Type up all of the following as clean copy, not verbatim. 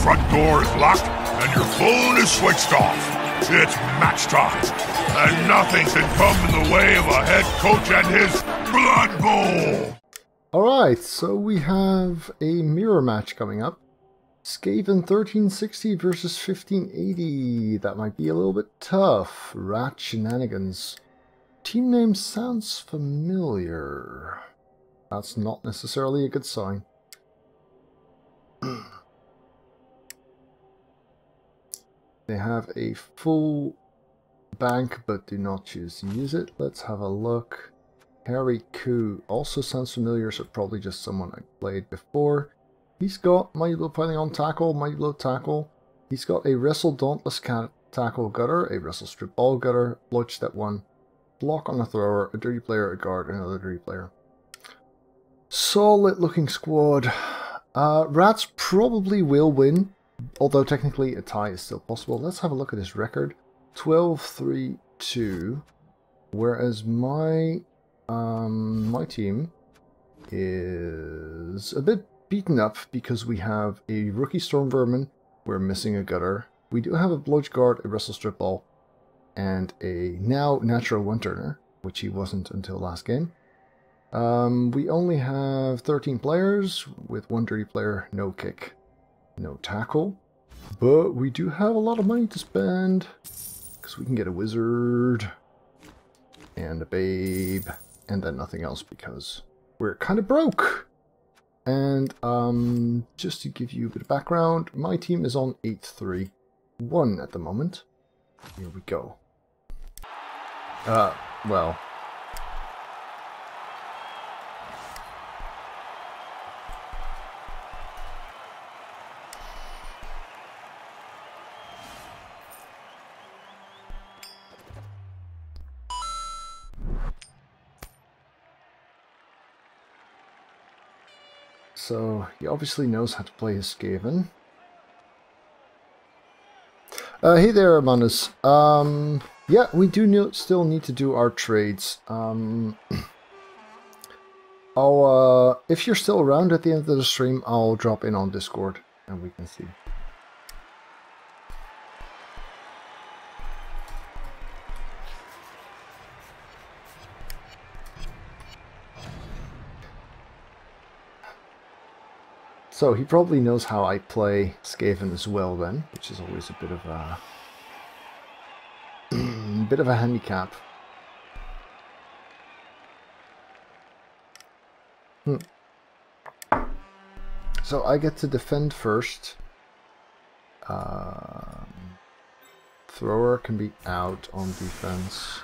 front door is locked and your phone is switched off. It's match time, and nothing can come in the way of a head coach and his Blood Bowl! Alright, so we have a mirror match coming up. Skaven 1360 versus 1580. That might be a little bit tough. Rat Shenanigans. Team name sounds familiar. That's not necessarily a good sign. They have a full bank but do not choose to use it. Let's have a look. Harry Koo also sounds familiar, so probably just someone I played before. He's got Mighty Blow Piling on Tackle, Mighty Blow Tackle. He's got a Wrestle Dauntless Tackle Gutter, a Wrestle Strip Ball Gutter, Blood Step 1, Block on a Thrower, a Dirty Player, a Guard, and another Dirty Player. Solid looking squad. Rats probably will win, although technically a tie is still possible. Let's have a look at his record. 12-3-2, whereas my team is a bit beaten up because we have a Rookie Storm Vermin, we're missing a Gutter. We do have a Bludge Guard, a Wrestle Strip Ball, and a now Natural One Turner, which he wasn't until last game. We only have 13 players, with one Dirty Player, no Kick, no Tackle. But we do have a lot of money to spend, because we can get a Wizard, and a Babe, and then nothing else because we're kind of broke. And just to give you a bit of background, my team is on 8-3-1 at the moment. Here we go. Well. So, he obviously knows how to play his Skaven. Hey there, Manus. Yeah, we do still need to do our trades. If you're still around at the end of the stream, I'll drop in on Discord and we can see. So he probably knows how I play Skaven as well then, which is always a bit of a handicap. So I get to defend first. Thrower can be out on defense.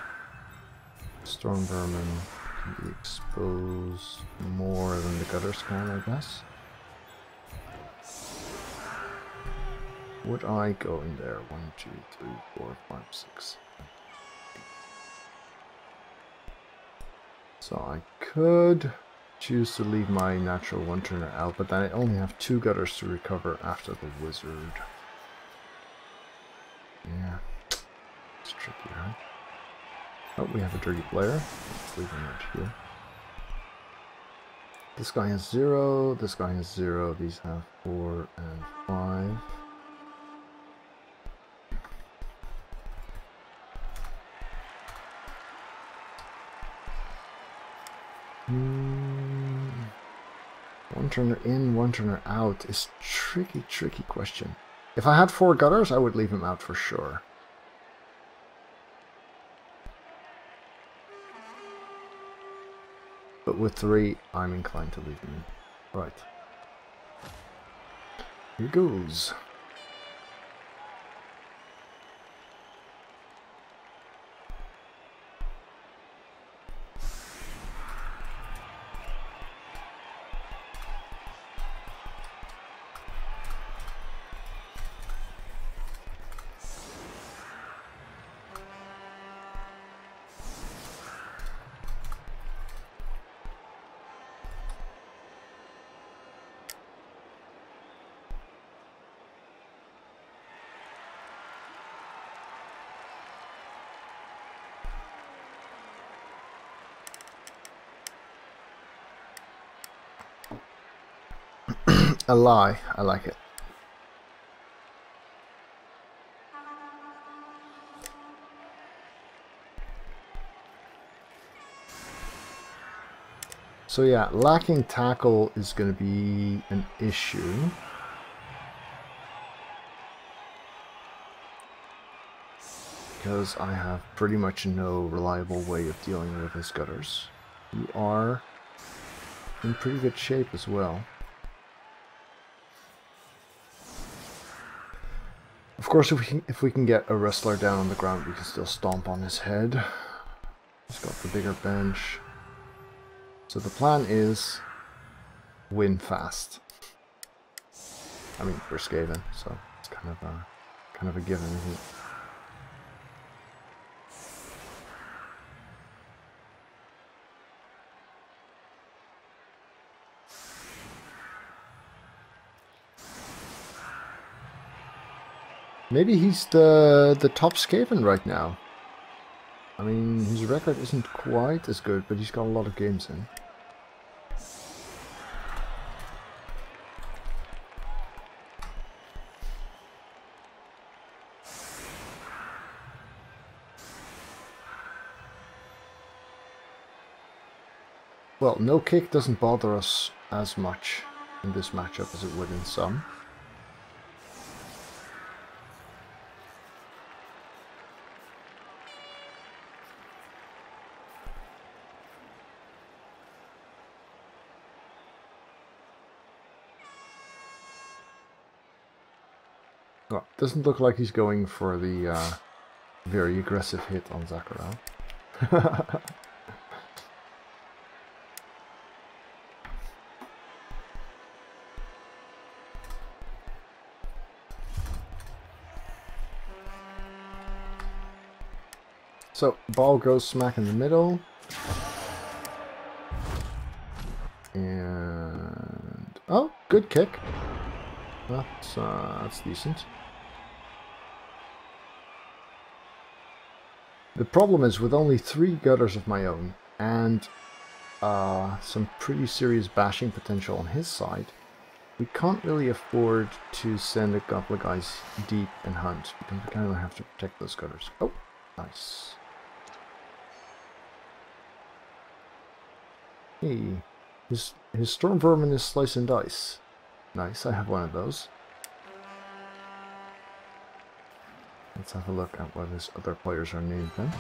Storm Vermin can be exposed more than the Gutters can, I guess. Would I go in there? 1, 2, 3, 4, 5, 6. So I could choose to leave my natural one turner out, but then I only have 2 Gutters to recover after the Wizard. Yeah, it's tricky, right? Oh, we have a Dirty Player. Let's leave him right here. This guy has 0, this guy has 0, these have 4 and 5. One turner in, one turner out is tricky question. If I had 4 Gutters, I would leave him out for sure. But with 3, I'm inclined to leave him in. Right. Here goes. A lie. I like it. So yeah, lacking tackle is going to be an issue. Because I have pretty much no reliable way of dealing with his gutters. You are in pretty good shape as well. Of course, if we can get a wrestler down on the ground, we can still stomp on his head. He's got the bigger bench. So the plan is win fast. I mean, we're Skaven, so it's kind of a given, isn't it? Maybe he's the top Skaven right now. I mean, his record isn't quite as good, but he's got a lot of games in. Well, no kick doesn't bother us as much in this matchup as it would in some. Well, doesn't look like he's going for the very aggressive hit on Zakharov. So, ball goes smack in the middle. And... oh, good kick. That's decent. The problem is, with only 3 gutters of my own, and some pretty serious bashing potential on his side, we can't really afford to send a couple of guys deep and hunt, because we kind of have to protect those gutters. Oh, nice. Hey, his Storm Vermin is Slice and Dice. Nice, I have one of those. Let's have a look at what his other players are named then.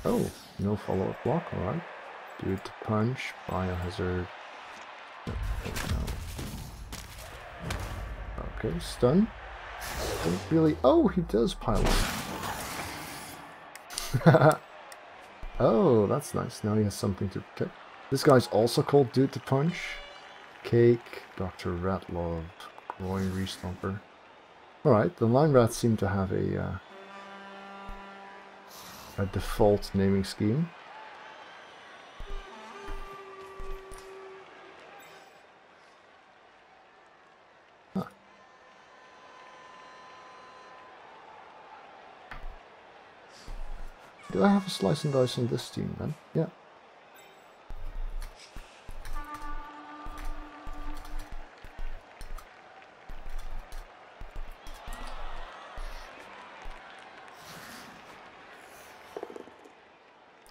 Oh, no follow-up block, alright. Do it to punch, biohazard. No. Okay, stun. Don't really... oh, he does pile up. Oh, that's nice. Now he has something to protect. This guy's also called Dude to Punch. Cake, Dr. Ratlov, Groin Restomper. Alright, the Line Rats seem to have a default naming scheme. Huh. Do I have a Slice and Dice on this team then? Yeah.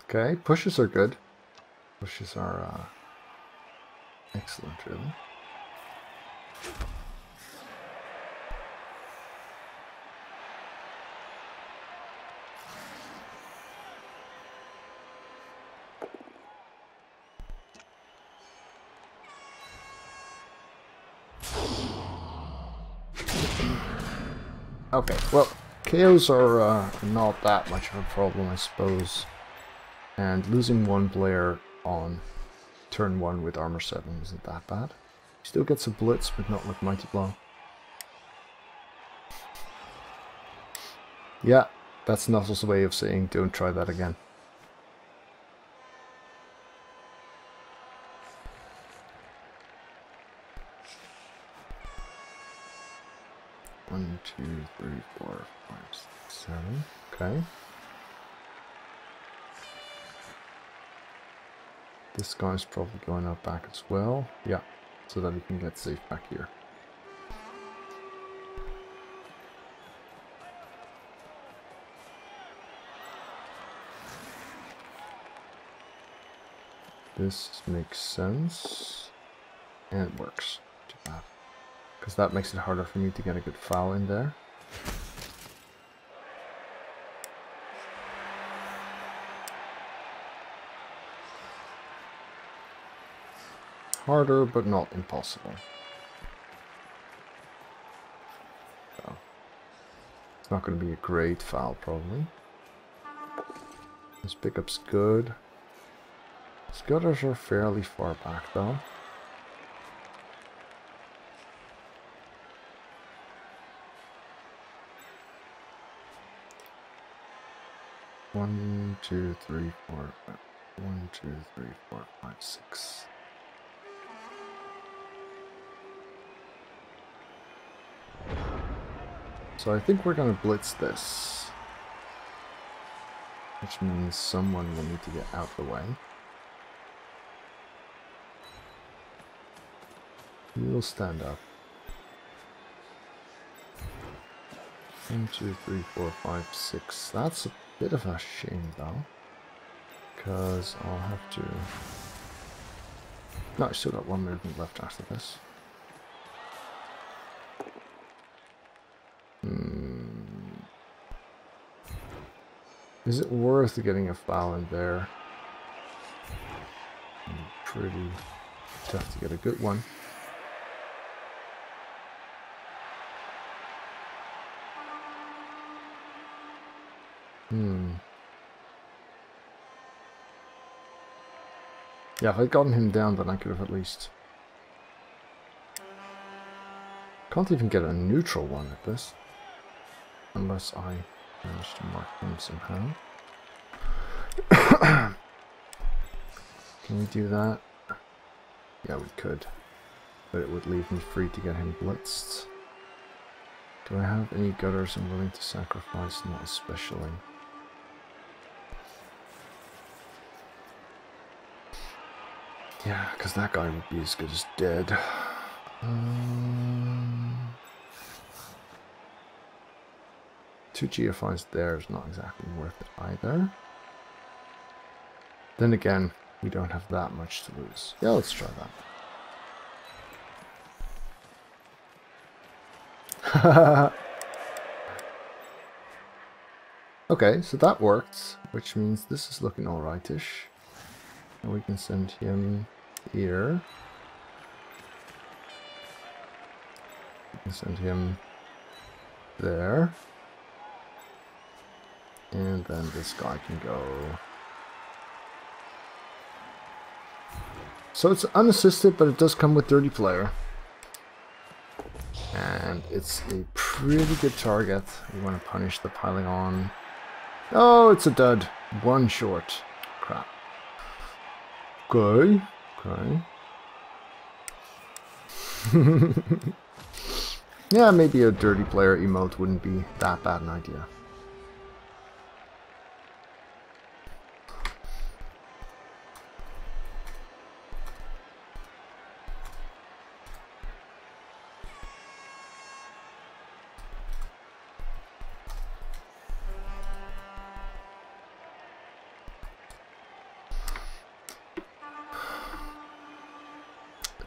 Okay, pushes are good. Pushes are excellent, really. Okay, well, KOs are not that much of a problem, I suppose. And losing one player on turn 1 with armor 7 isn't that bad. He still gets a blitz, but not with Mighty Blow. Yeah, that's Nuzzle's way of saying don't try that again. One, 2, 3, 4, 5, 6, 7. Okay. This guy's probably going out back as well. Yeah, so that he can get safe back here. This makes sense. And it works. Too bad. Because that makes it harder for me to get a good foul in there. Harder, but not impossible. So, it's not going to be a great foul, probably. This pickup's good. His gutters are fairly far back, though. One, two, three, four, five. 1, 2, 3, 4, 5, 6. So I think we're going to blitz this, which means someone will need to get out of the way. You will stand up. 1, 2, 3, 4, 5, 6. That's a bit of a shame though, because I'll have to... No, I still got one movement left after this. Is it worth getting a foul in there? Pretty tough to get a good one. Yeah, if I'd gotten him down, then I could have at least... Can't even get a neutral one at this. Unless I manage to mark him somehow. Can we do that? Yeah, we could. But it would leave me free to get him blitzed. Do I have any gutters I'm willing to sacrifice? Not especially. Yeah, because that guy would be as good as dead. Two GFIs there is not exactly worth it either. Then again, we don't have that much to lose. Yeah, let's try that. Okay, so that worked, which means this is looking alright-ish. And we can send him here. We can send him there. And then this guy can go. So it's unassisted, but it does come with Dirty Player. And it's a pretty good target. We want to punish the piling on. Oh, it's a dud. One short. Crap. Okay. Okay. Yeah, maybe a Dirty Player emote wouldn't be that bad an idea.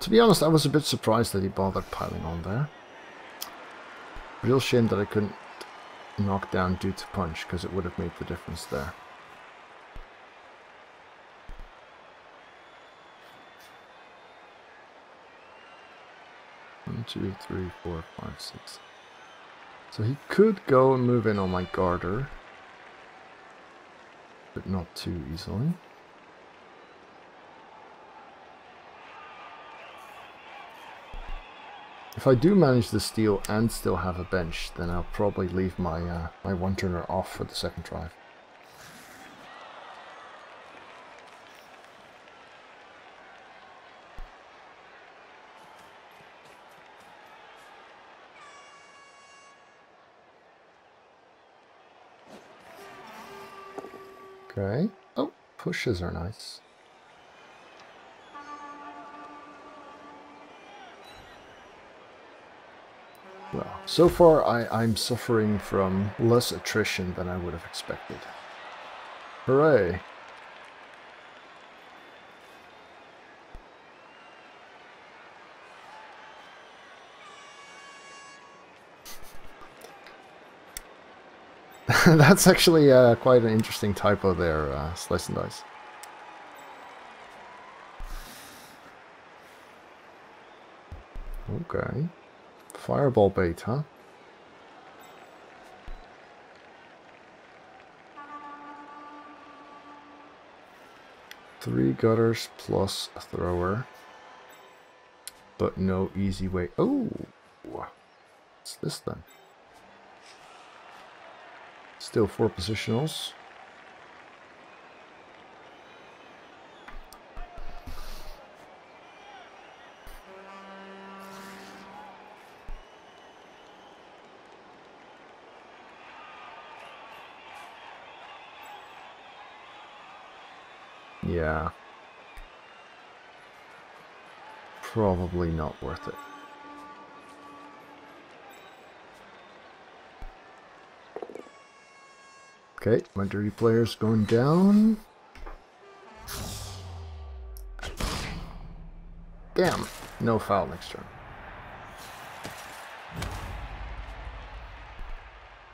To be honest, I was a bit surprised that he bothered piling on there. Real shame that I couldn't knock down due to punch, because it would have made the difference there. One, two, three, four, five, six. So he could go and move in on my garter, but not too easily. If I do manage to steal and still have a bench, then I'll probably leave my my one-turner off for the second drive. Okay. Oh, pushes are nice. Well, so far I'm suffering from less attrition than I would have expected. Hooray! That's actually quite an interesting typo there, Slice and Dice. Okay. Fireball bait, huh? Three gutters plus a thrower. But no easy way. Oh! What's this then? Still 4 positionals. Yeah. Probably not worth it. Okay, my dirty player's going down. Damn, no foul next turn.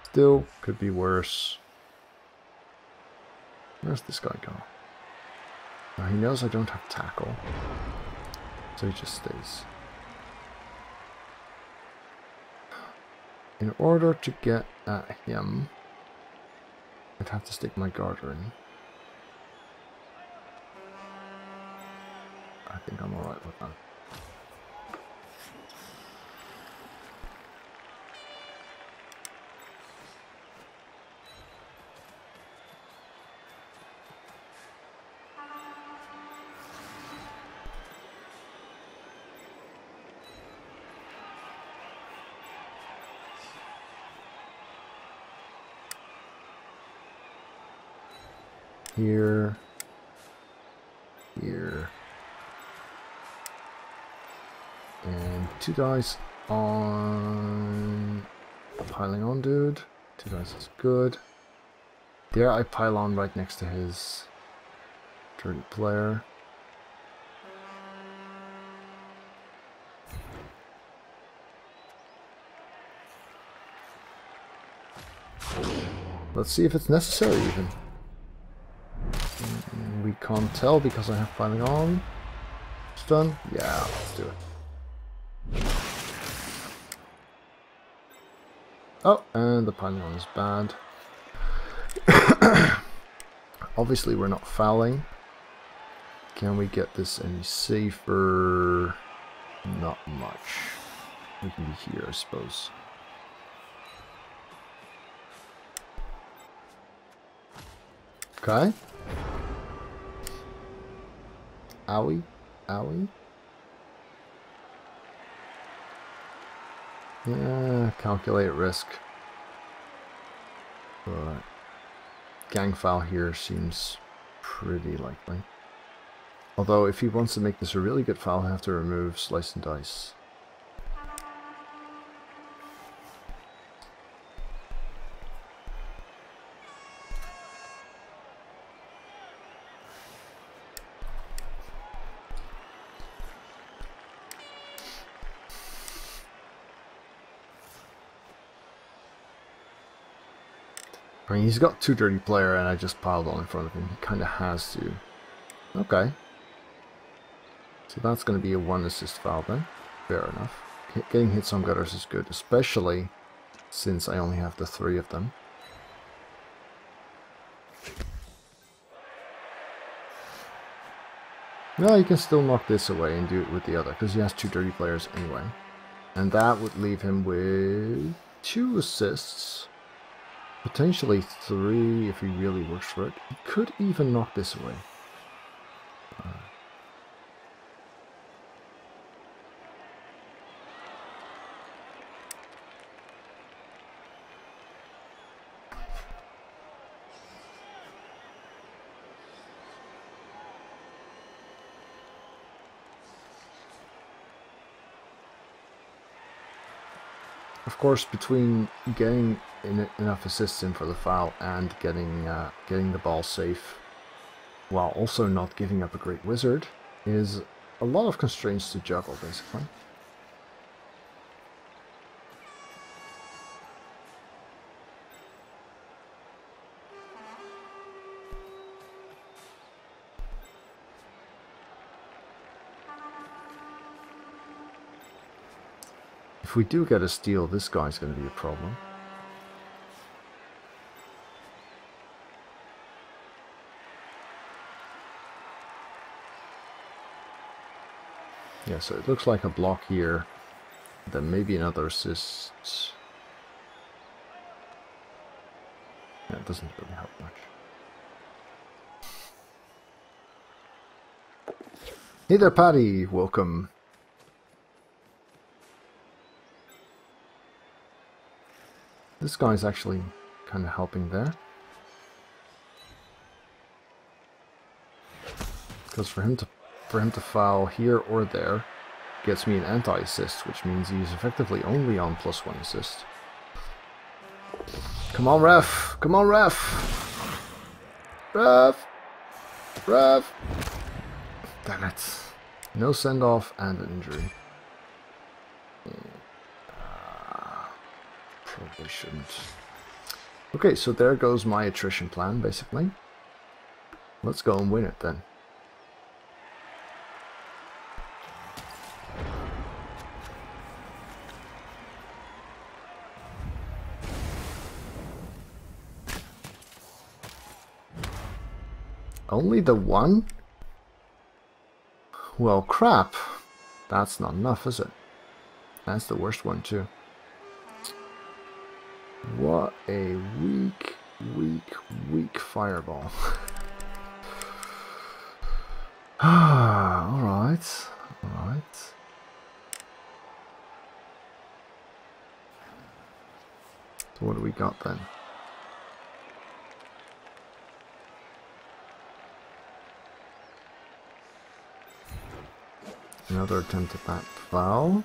Still, could be worse. Where's this guy going? Now, he knows I don't have tackle, so he just stays. In order to get at him, I'd have to stick my garter in. I think I'm alright with that. Here, here, and 2 dice on piling on, dude. 2 dice is good. Dare I pile on right next to his dirty player? Let's see if it's necessary even. We can't tell because I have piling on. Stun? Yeah, let's do it. Oh, and the piling on is bad. Obviously we're not fouling. Can we get this any safer? Not much. We can be here, I suppose. Okay. Owie, owie. Yeah, calculate risk. But gang foul here seems pretty likely. Although if he wants to make this a really good foul, he'll have to remove Slice and Dice. I mean, he's got 2 dirty player and I just piled on in front of him. He kind of has to. Okay. So that's going to be a 1 assist foul then. Fair enough. Getting hits on gutters is good, especially since I only have the 3 of them. No, you can still knock this away and do it with the other, because he has 2 dirty players anyway. And that would leave him with 2 assists. Potentially 3 if he really works for it. He could even knock this away. Of course, between getting enough assists in for the foul and getting the ball safe, while also not giving up a great wizard, is a lot of constraints to juggle, basically. If we do get a steal, this guy's going to be a problem. Yeah, so it looks like a block here. Then maybe another assist. Yeah, it doesn't really help much. Hey there, Paddy. Welcome. This guy's actually kind of helping there. Because for him to foul here or there gets me an anti-assist, which means he's effectively only on +1 assist. Come on, ref! Come on, ref! Ref! Ref! Damn it. No send-off and an injury. Probably shouldn't. Okay, so there goes my attrition plan, basically. Let's go and win it then. Only the one? Well, crap. That's not enough, is it? That's the worst one, too. What a weak fireball. Alright. Alright. So what do we got then? Another attempt at that foul.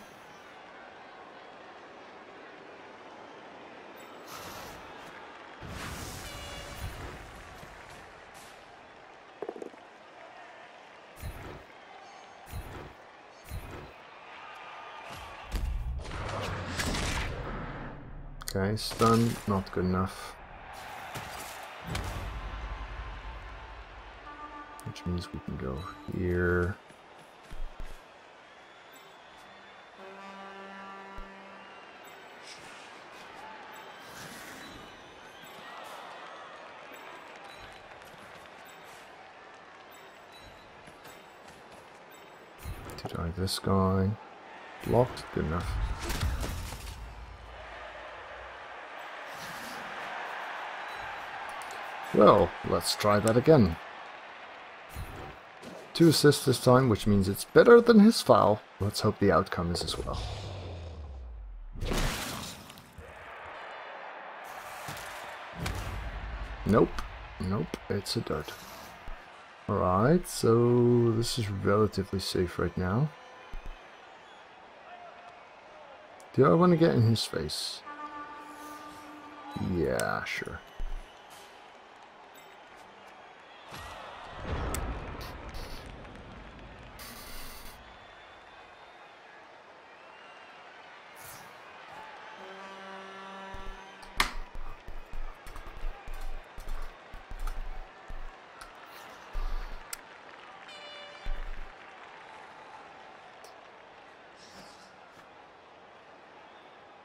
Okay, stun, not good enough. Which means we can go here. To die this guy. Blocked, good enough. Well, let's try that again. 2 assists this time, which means it's better than his foul. Let's hope the outcome is as well. Nope. Nope, it's a dud. Alright, so this is relatively safe right now. Do I want to get in his face? Yeah, sure.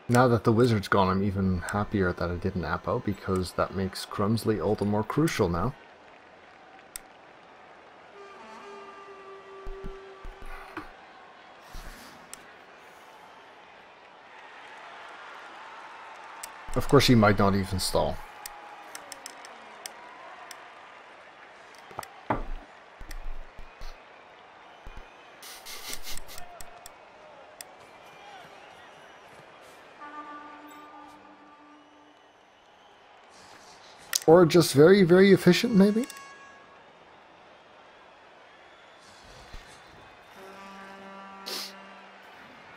Now that the wizard's gone, I'm even happier that I didn't Apo, because that makes Crumsley all the more crucial now. Of course, he might not even stall. Or just very, very efficient, maybe?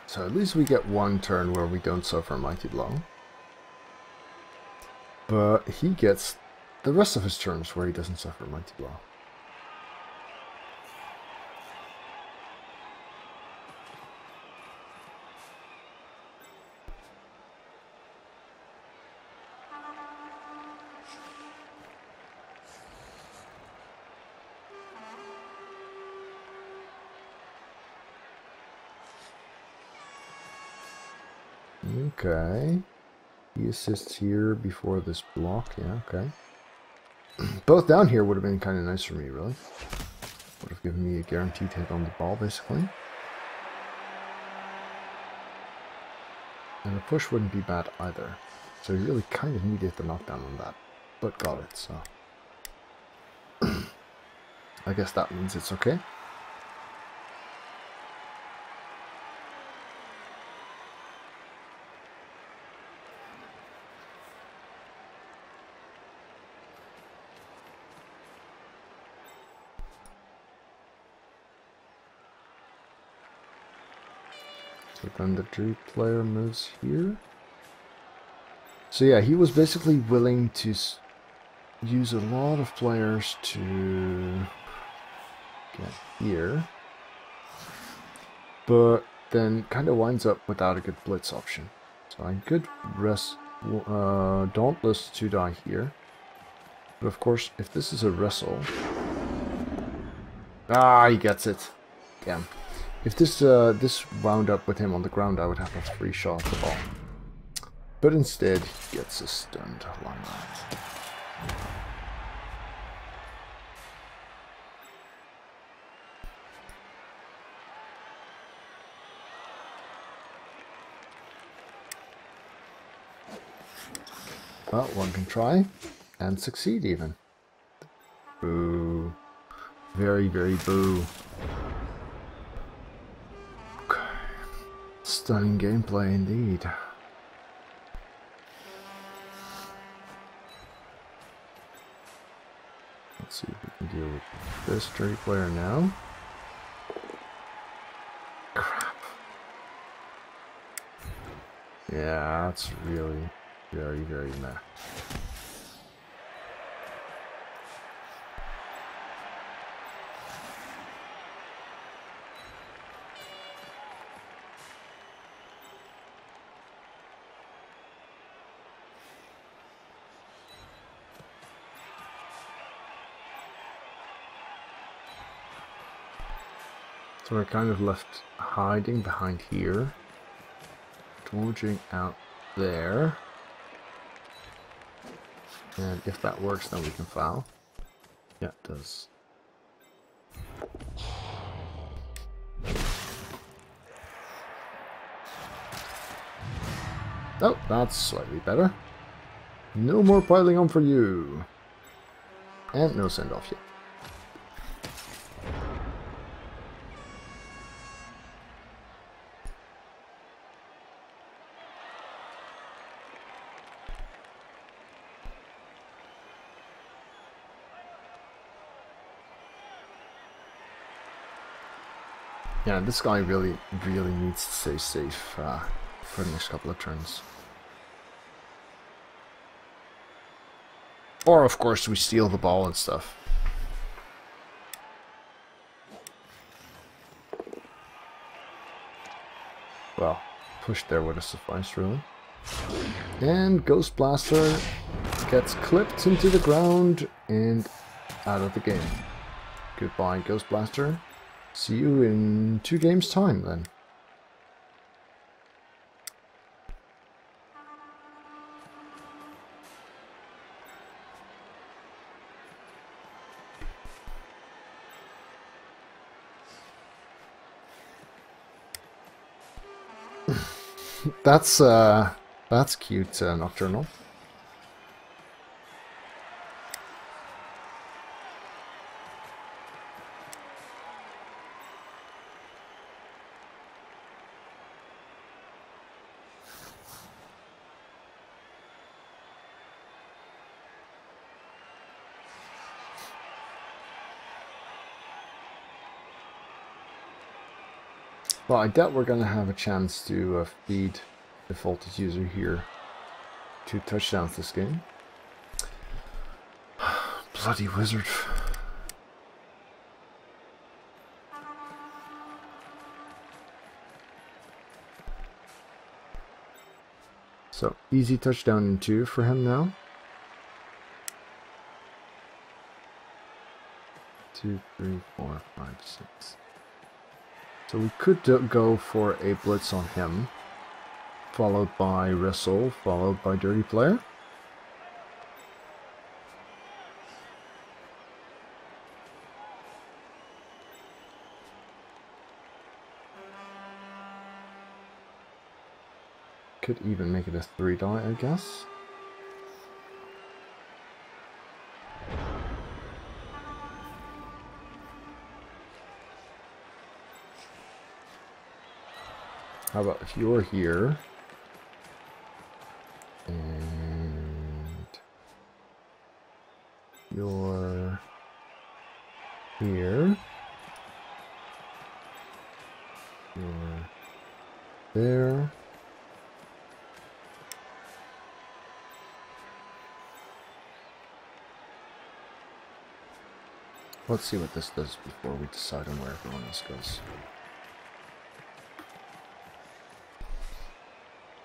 So at least we get one turn where we don't suffer a mighty blow. But he gets the rest of his turns where he doesn't suffer a mighty blow. Okay. He assists here before this block. Yeah, okay. Both down here would have been kind of nice for me, really. Would have given me a guaranteed hit on the ball, basically. And a push wouldn't be bad either. So he really kind of needed the knockdown on that. But got it, so... I guess that means it's okay. So then the Drew player moves here. So yeah, he was basically willing to use a lot of players to get here. But then kind of winds up without a good blitz option. So I could rest Dauntless to die here. But of course, if this is a wrestle... Ah, he gets it. Damn. If this wound up with him on the ground, I would have a free shot at the ball. But instead, he gets a stunned line out. Well, one can try and succeed even. Boo. Very, very boo. Okay. Stunning gameplay indeed. Let's see if we can deal with this dirty player now. Crap. Yeah, that's really very, very meh. So we're kind of left hiding behind here, dodging out there, and if that works then we can foul. Yeah, it does. Oh, that's slightly better. No more piling on for you. And no send off yet. Yeah, this guy really needs to stay safe for the next couple of turns. Or, of course, we steal the ball and stuff. Well, push there would have sufficed, really. And Ghost Blaster gets clipped into the ground and out of the game. Goodbye, Ghost Blaster. See you in 2 games' time, then. That's cute, Nocturnal. Well, I doubt we're going to have a chance to feed the Voltage user here 2 touchdowns this game. Bloody wizard. So, easy touchdown in 2 for him now. 2, 3, 4, 5, 6. So we could go for a blitz on him. followed by Wrestle, followed by Dirty Player. Could even make it a 3-die, I guess. How about if you're here and you're here, you're there. Let's see what this does before we decide on where everyone else goes.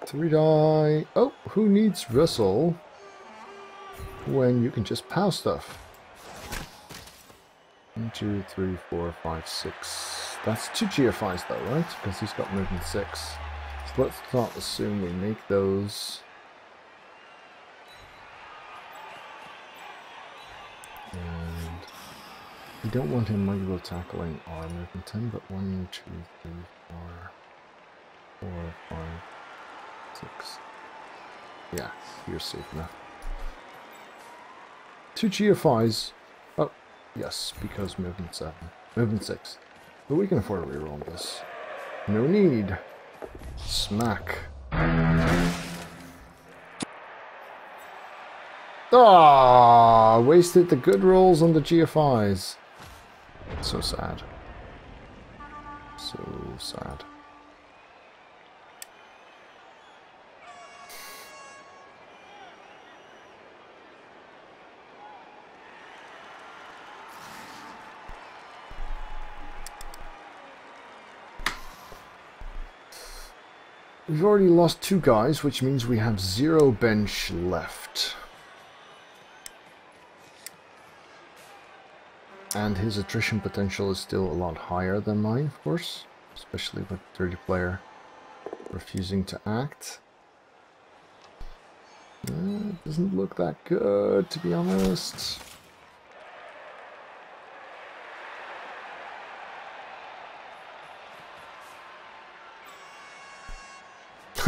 3-die. Oh, who needs Wrestle when you can just POW stuff? 1, 2, 3, 4, 5, 6. That's 2 GFIs though, right? Because he's got movement 6. So let's not assume we make those. And we don't want him multiple tackling our movement 10, but 1, 2, 3, 4, 5, 6. Yeah, you're safe enough. 2 GFIs. Oh, yes, because movement 7. Movement 6. But we can afford to reroll this. No need. Smack. Ah, wasted the good rolls on the GFIs. So sad. So sad. We've already lost 2 guys, which means we have 0 bench left. And his attrition potential is still a lot higher than mine, of course. Especially with Dirty Player refusing to act. It doesn't look that good, to be honest.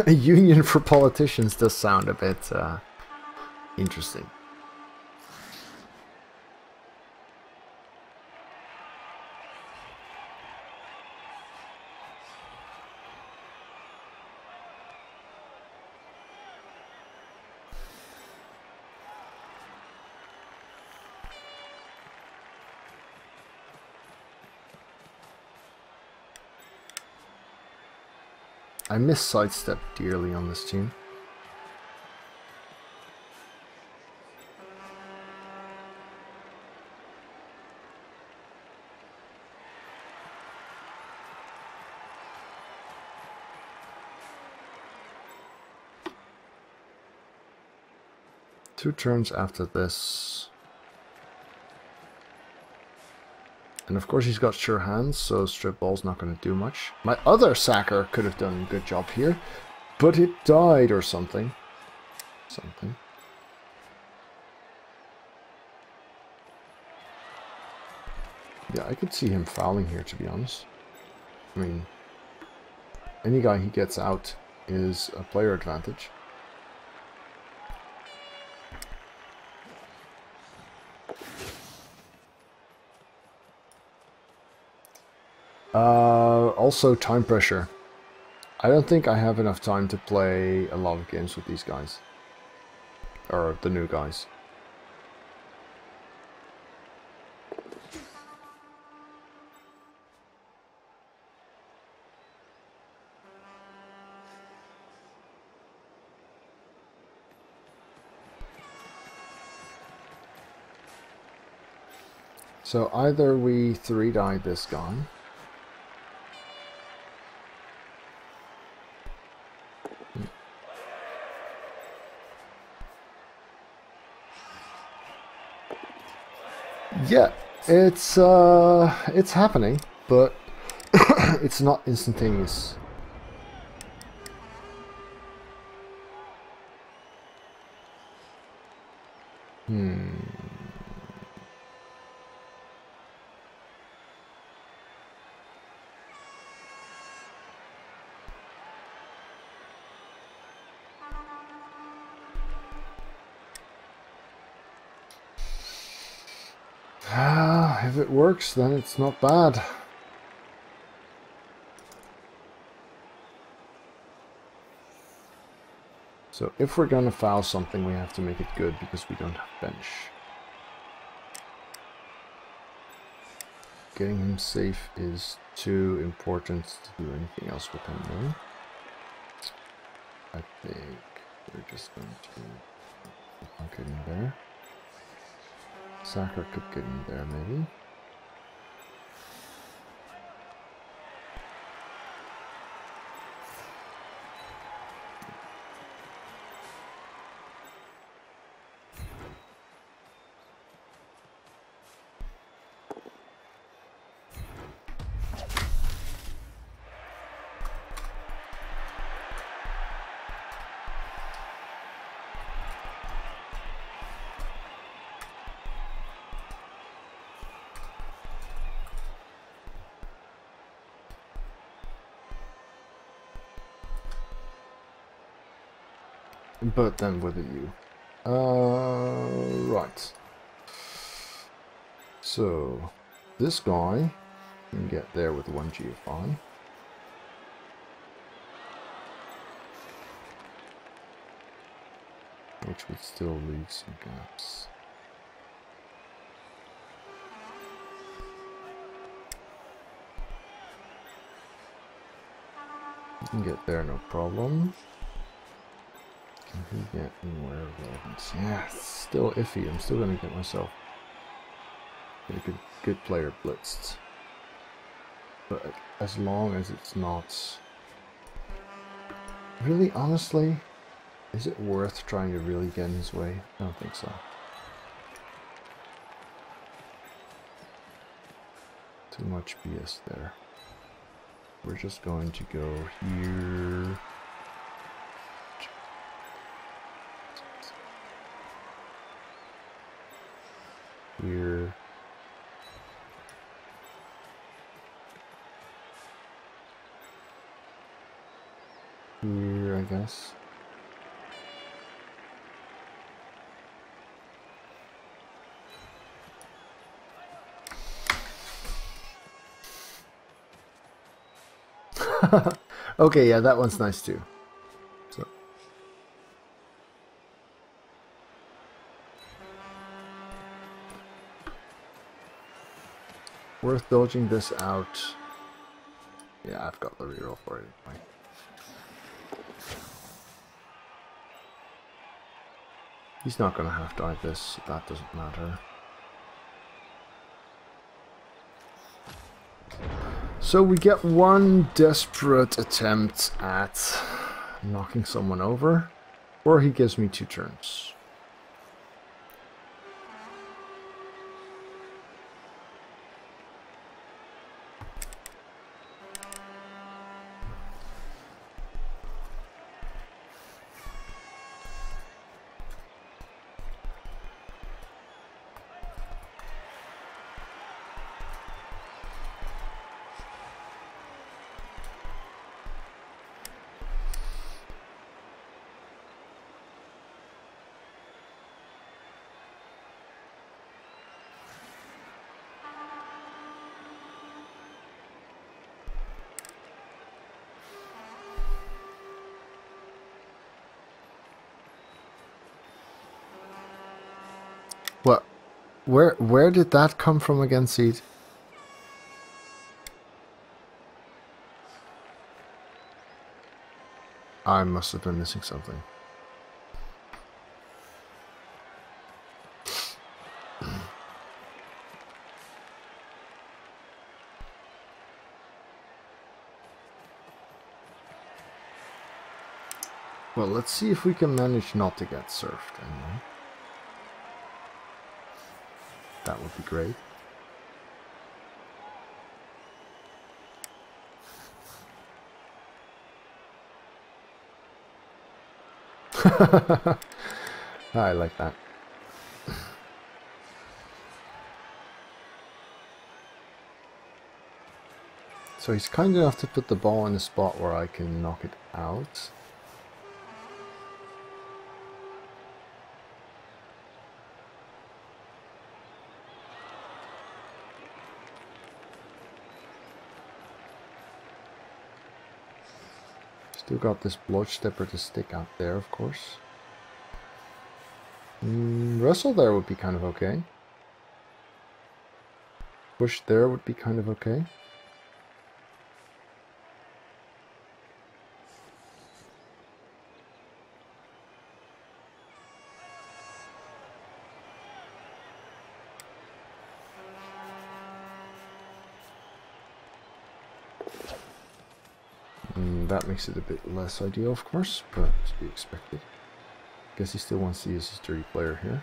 A union for politicians does sound a bit interesting. I miss sidestep dearly on this team. Two turns after this. And of course he's got sure hands, so strip ball's not going to do much. My other sacker could have done a good job here, but it died or something. Yeah, I could see him fouling here, to be honest. I mean, any guy he gets out is a player advantage. Also time pressure. I don't think I have enough time to play a lot of games with these guys. Or the new guys. So either we 3-die this guy. Yeah, it's happening, but it's not instantaneous. Hmm. If it works, then it's not bad. So if we're gonna foul something, we have to make it good because we don't have bench. Getting him safe is too important to do anything else with him, no? I think we're just going to not get in there. Saka could get in there, maybe. But then with a U. Right. So, this guy can get there with 1 GFI. Which would still leave some gaps. You can get there, no problem. Can he get anywhere relevant? Yeah, it's still iffy. I'm still gonna get myself a good player blitzed. But as long as it's not... Really, honestly, is it worth trying to really get in his way? I don't think so. Too much BS there. We're just going to go here. Here. Here, I guess. Okay, yeah, that one's nice too. So. Worth dodging this out. Yeah, I've got the reroll for it anyway. He's not gonna half dive this, so that doesn't matter. So we get one desperate attempt at knocking someone over, or he gives me 2 turns. What? Where did that come from again, Seed? I must have been missing something. Well, let's see if we can manage not to get surfed anyway. That would be great. I like that. So he's kind enough to put the ball in a spot where I can knock it out. Still got this blood stepper to stick out there, of course. Wrestle there would be kind of okay. Push there would be kind of okay. That makes it a bit less ideal, of course, but to be expected. Guess he still wants to use his dirty player here.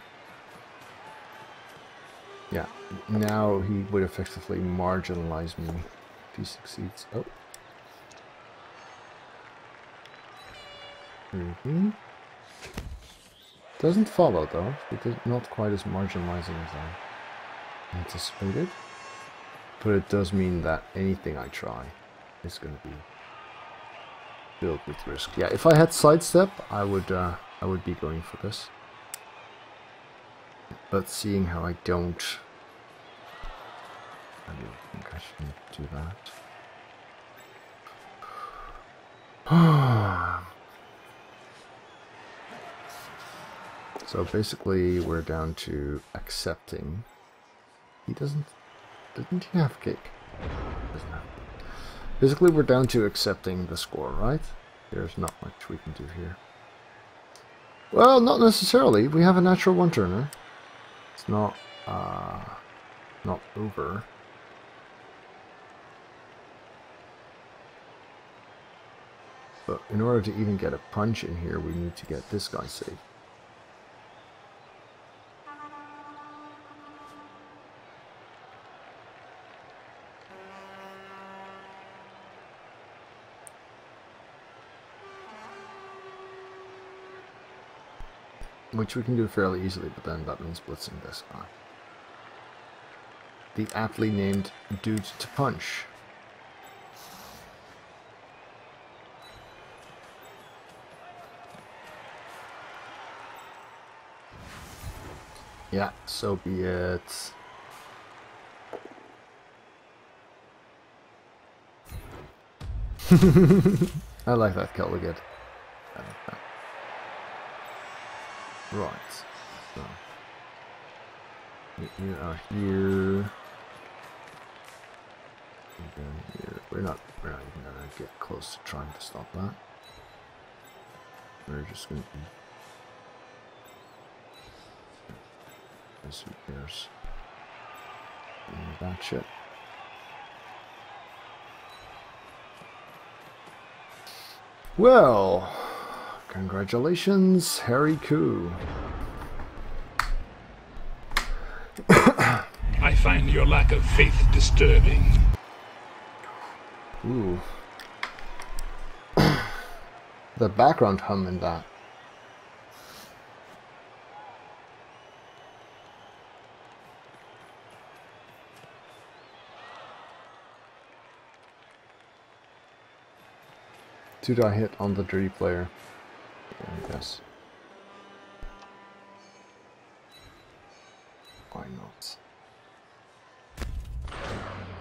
Yeah, now he would effectively marginalize me if he succeeds. Oh. Doesn't follow though, because not quite as marginalizing as I anticipated. But it does mean that anything I try is going to be filled with risk. Yeah, if I had sidestep, I would be going for this. But seeing how I don't, I don't think I should do that. So basically, we're down to accepting. He doesn't he have kick? Doesn't have. Basically, we're down to accepting the score, right? There's not much we can do here. Well, not necessarily. We have a natural one-turner. It's not over. But in order to even get a punch in here, we need to get this guy safe. Which we can do fairly easily, but then that means blitzing this guy. The aptly named Dude to Punch. Yeah, so be it. I like that Kelligate. I like that. Right, so you are here. Here. We're not even gonna get close to trying to stop that. We're just gonna be. Who cares? That shit. Well. Congratulations, Harry Koo. I find your lack of faith disturbing. Ooh. The background hum in that. Two die hit on the dirty player. I guess. Why not?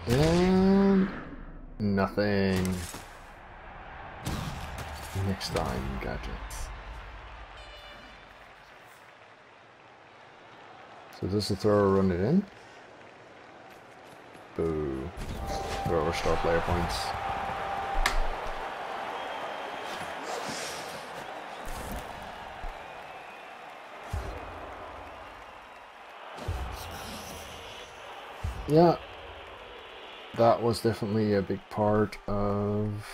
And nothing. Next time, gadgets. So does the thrower run it in? Boo. Thrower star player points. Yeah, that was definitely a big part of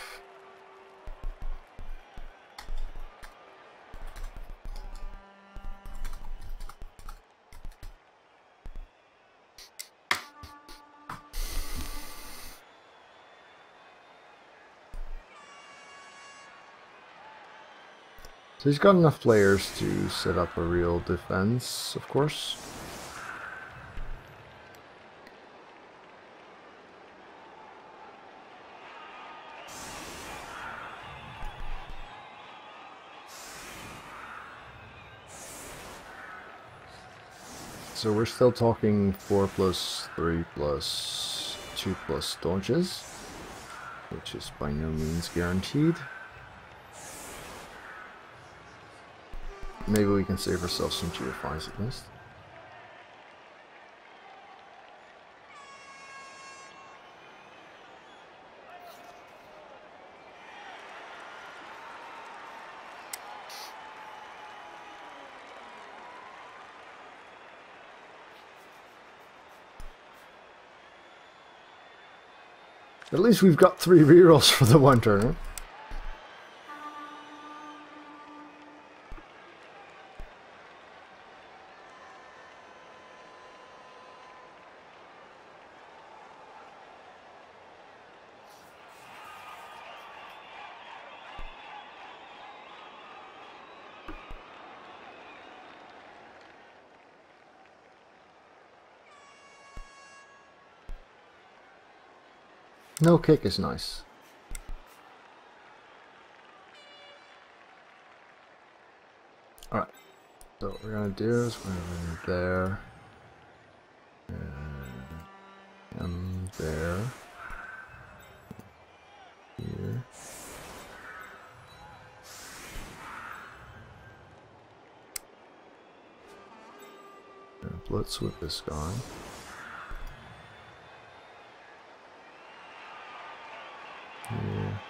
so he's got enough players to set up a real defense, of course. So we're still talking 4 plus 3 plus 2 plus dodges, which is by no means guaranteed. Maybe we can save ourselves some GFIs at least. At least we've got 3 rerolls for the one turner. No kick is nice. Alright, so what we're gonna do is we're gonna there, and there, here. And blitz with this guy. Here.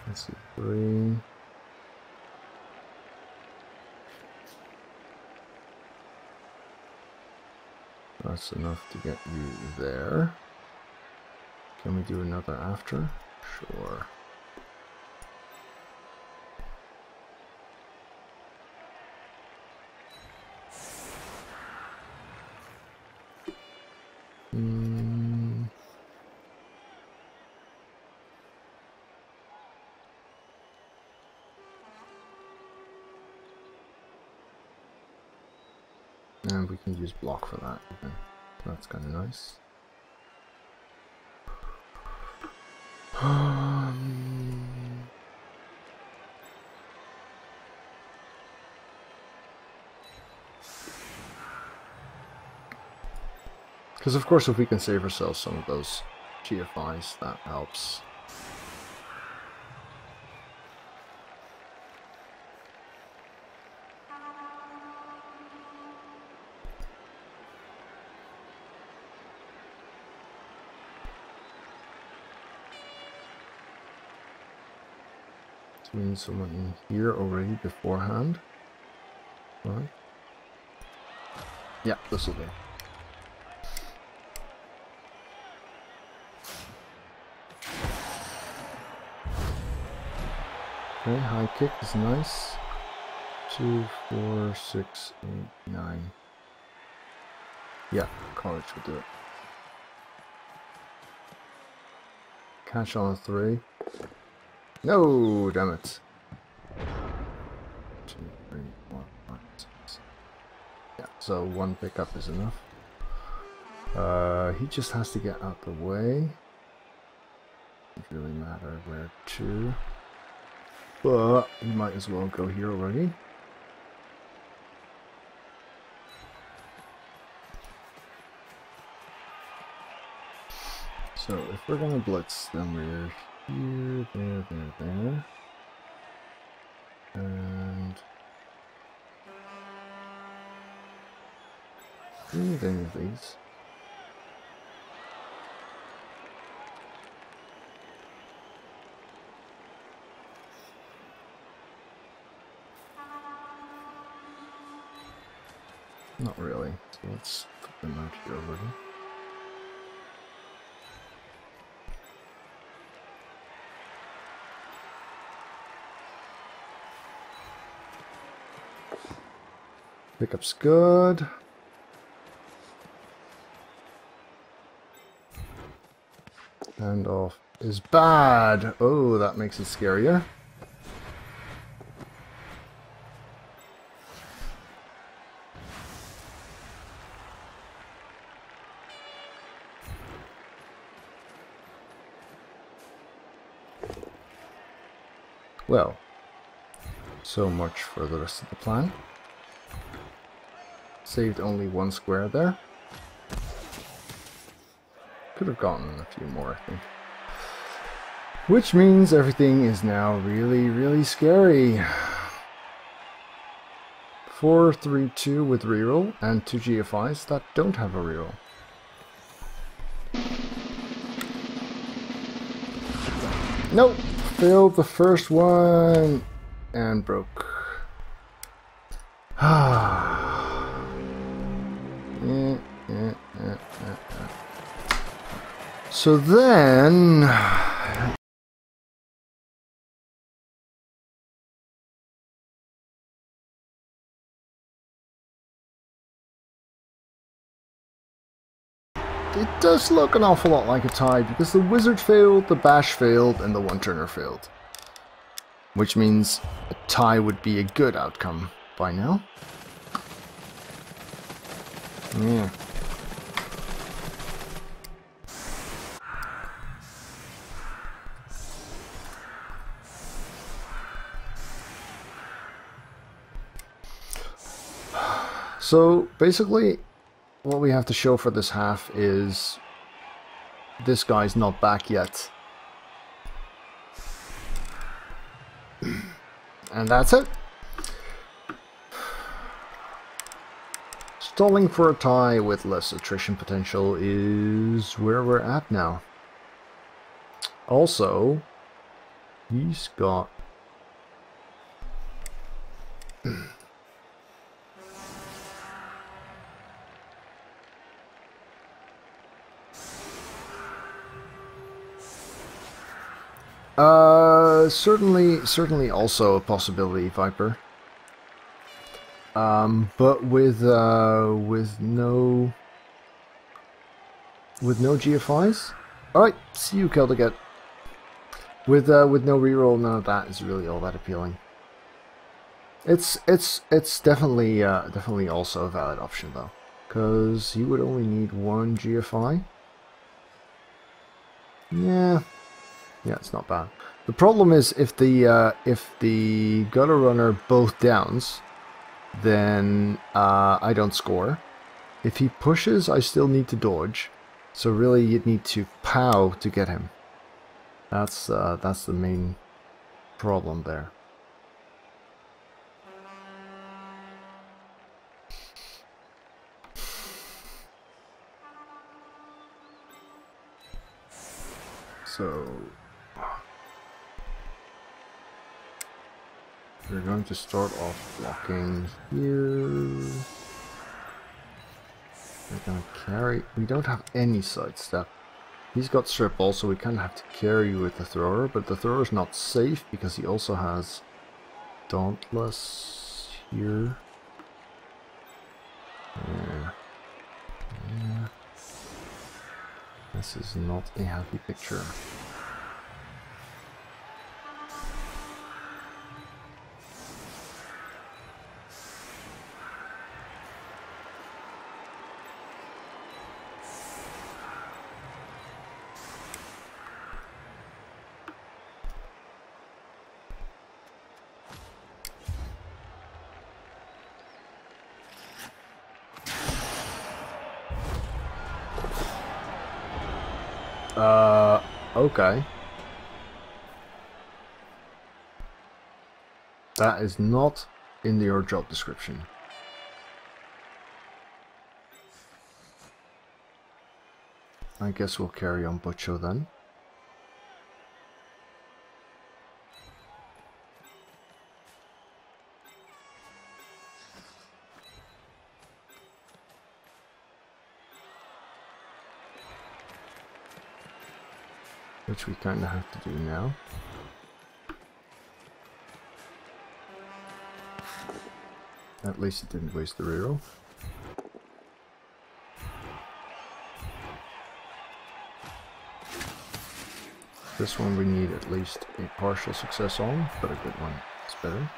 Let's see, 3. That's enough to get you there. Can we do another after? Sure. And we can use block for that even. That's kind of nice. Because of course if we can save ourselves some of those GFIs, that helps. We need someone in here already beforehand. Right? Yeah, this will do. Okay, high kick is nice. 2, 4, 6, 8, 9. Yeah, college will do it. Catch on 3. No, damn it. 2, 3, 4, 5, 6. Yeah, so 1 pickup is enough. He just has to get out the way. Doesn't really matter where to. But he might as well go here already. So if we're gonna blitz, then we're here, there, and do we need any of these? Not really, so let's put them out here already. Pickup's good. Handoff is bad. Oh, that makes it scarier. Well, so much for the rest of the plan. Saved only one square there. Could have gotten a few more, I think. Which means everything is now really, really scary. 4-3-2 with reroll and 2 GFIs that don't have a reroll. Nope! Failed the first one and broke. So then it does look an awful lot like a tie because the wizard failed, the bash failed, and the one-turner failed. Which means a tie would be a good outcome by now. Yeah. So basically, what we have to show for this half is this guy's not back yet. And that's it. Stalling for a tie with less attrition potential is where we're at now. Also, he's got certainly also a possibility, Viper. But with no GFIs. All right, see you, Keldaget. With no reroll, none of that is really all that appealing. It's definitely also a valid option though, because he would only need 1 GFI. Yeah, it's not bad. The problem is if the gutter runner both downs, then I don't score. If he pushes, I still need to dodge. So really, you'd need to pow to get him. That's the main problem there. So we're going to start off blocking here. We're going to carry. We don't have any sidestep. He's got strip ball, so we kind of have to carry with the thrower, but the thrower is not safe because he also has Dauntless here. Yeah. This is not a happy picture. Okay. That is not in your job description. I guess we'll carry on Butcho then. Which we kind of have to do now. At least it didn't waste the reroll. This one we need at least a partial success on, but a good one is better.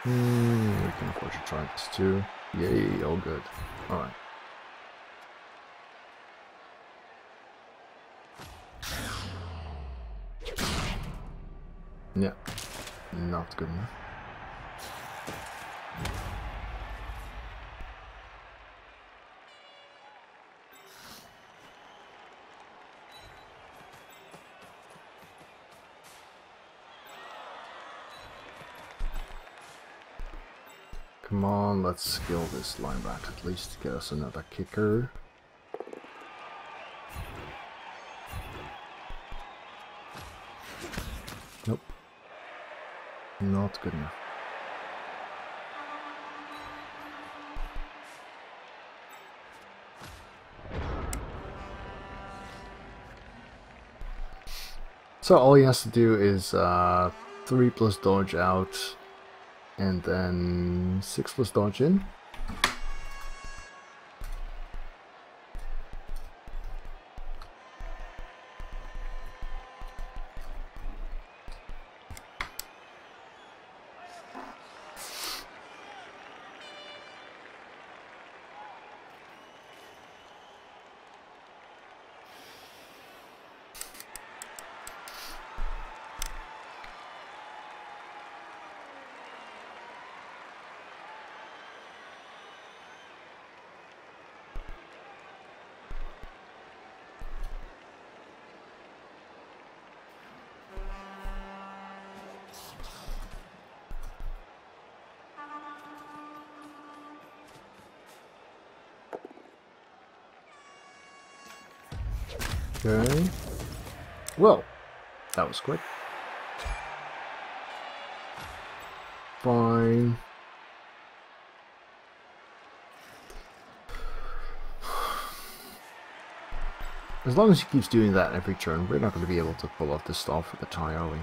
We can afford to try this too. Yay, all good. Alright. Yeah, not good enough. Come on, let's skill this linebacker at least to get us another kicker. Nope. Not good enough. So all he has to do is 3 plus dodge out, and then 6 plus dodge in. Okay. Well, that was quick. Fine. As long as he keeps doing that every turn, we're not going to be able to pull off this stall for the tie, are we?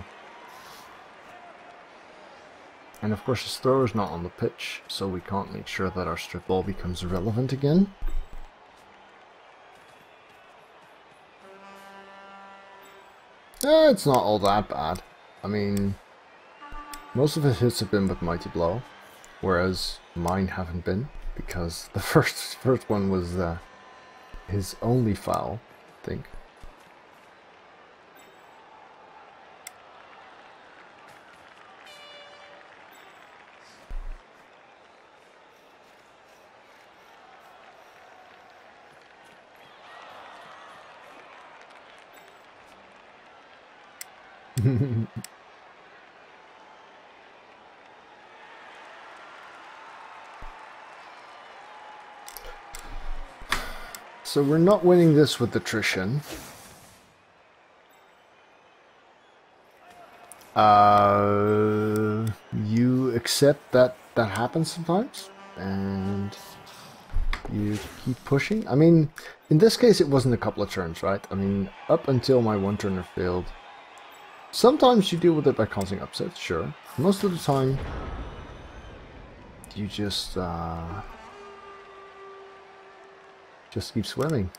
And of course his thrower is not on the pitch, so we can't make sure that our strip ball becomes relevant again. It's not all that bad. I mean, most of his hits have been with Mighty Blow, whereas mine haven't been, because the first one was his only foul, I think. So we're not winning this with attrition. You accept that that happens sometimes, and you keep pushing. I mean, in this case it wasn't a couple of turns, right? I mean, up until my one turner failed. Sometimes you deal with it by causing upsets, sure. Most of the time, you just keep swimming.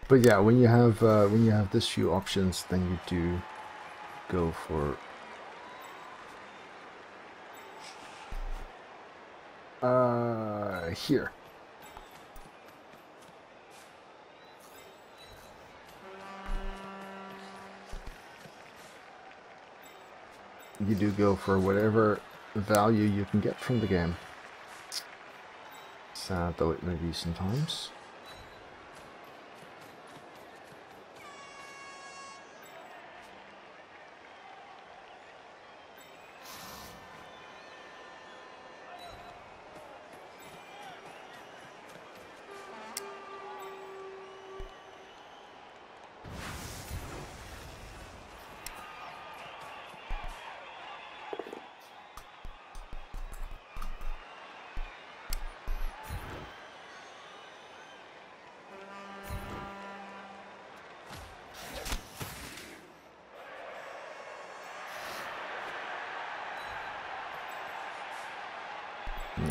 But yeah, when you have this few options, then you do go for here. You do go for whatever value you can get from the game. Sad though it may be sometimes.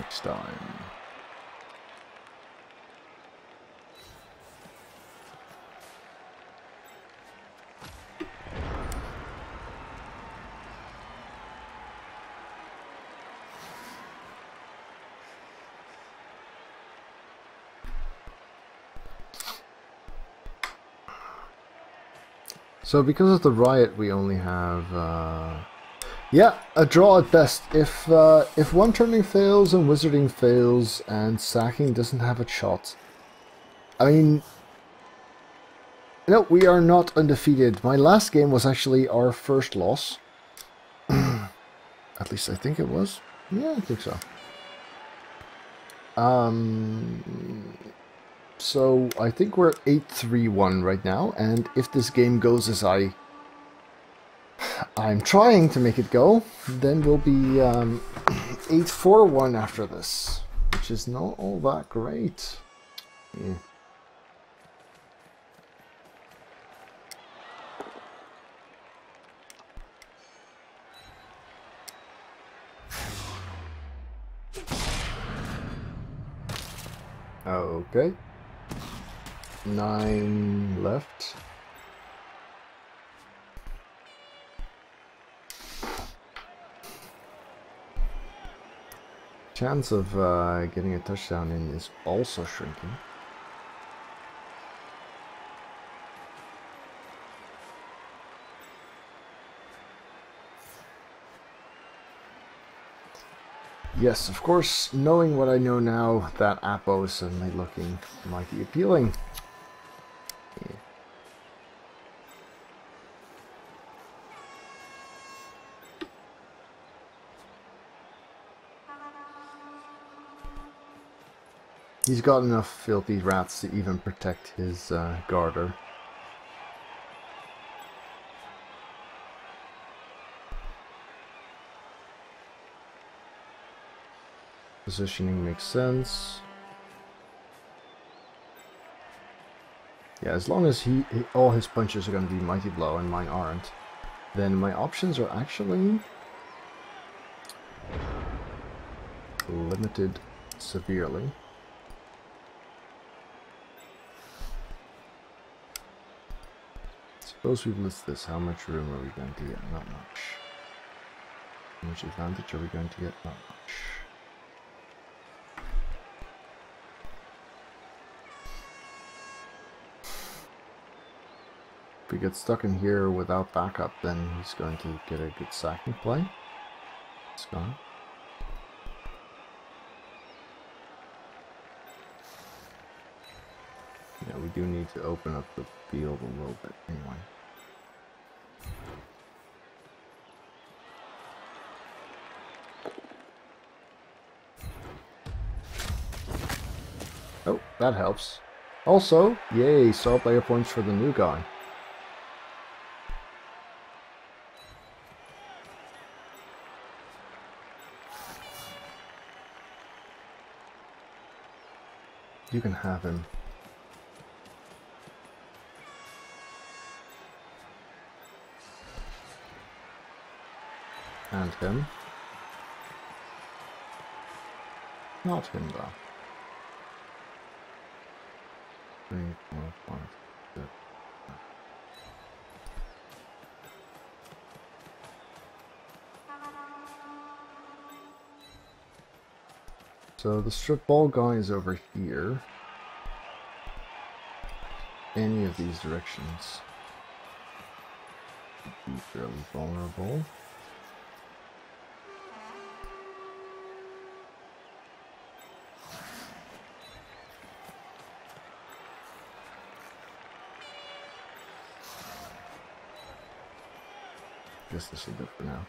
next time. So because of the riot, we only have, yeah, a draw at best. If one turning fails and wizarding fails and sacking doesn't have a shot, I mean, no, we are not undefeated. My last game was actually our first loss. At least I think it was. Yeah, I think so. So I think we're 8-3-1 right now, and if this game goes as I'm trying to make it go, then we'll be 8-4-1 after this, which is not all that great. Yeah. Okay. 9 left. Chance of getting a touchdown in is also shrinking. Yes, of course, knowing what I know now, that Apo is suddenly looking mighty appealing. Yeah. He's got enough filthy rats to even protect his garter. Positioning makes sense. Yeah, as long as all his punches are going to be mighty blow and mine aren't, then my options are actually limited severely. Suppose we list this. How much room are we going to get? Not much. How much advantage are we going to get? Not much. If we get stuck in here without backup, then he's going to get a good sacking play. It's gone. Yeah, we do need to open up the field a little bit anyway. Oh, that helps. Also, yay, star player points for the new guy. You can have him. And him. Not him though. 3, 4, 5, 6. So the strip ball guy is over here. Any of these directions would be fairly vulnerable. Guess this will do for now.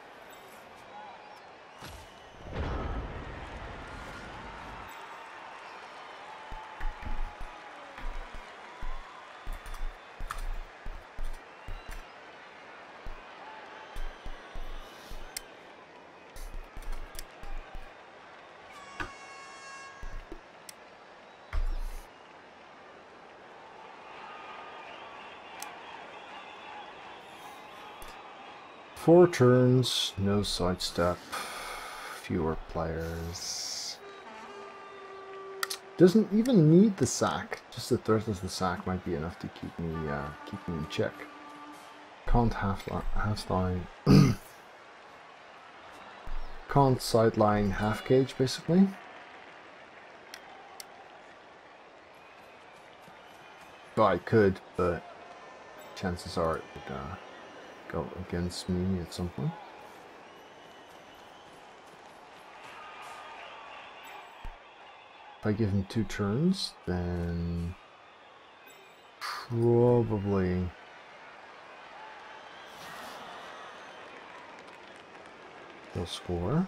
Four turns, no sidestep, fewer players. Doesn't even need the sack. Just the threat of the sack might be enough to keep me in check. Can't half-line. Can't sideline half cage basically. Well, I could, but chances are it would go against me at some point. If I give him 2 turns, then probably he'll score.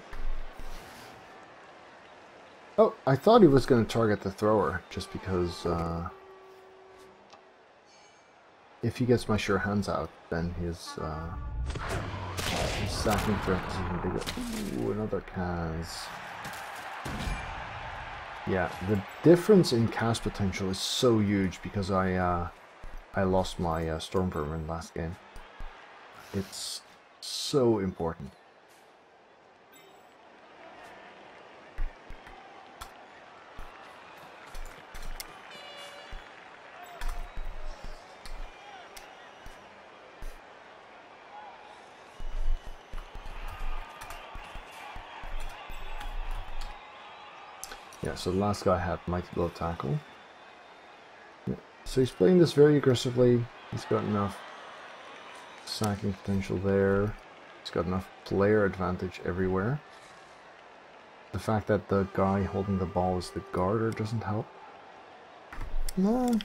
Oh, I thought he was going to target the thrower, just because if he gets my sure hands out, then his sacking threat is even bigger. Ooh, another Kaz. Yeah, the difference in cast potential is so huge because I lost my Storm Vermin last game. It's so important. Yeah, so the last guy had Mighty Blow Tackle. Yeah. So he's playing this very aggressively. He's got enough sacking potential there. He's got enough player advantage everywhere. The fact that the guy holding the ball is the guarder doesn't help. No.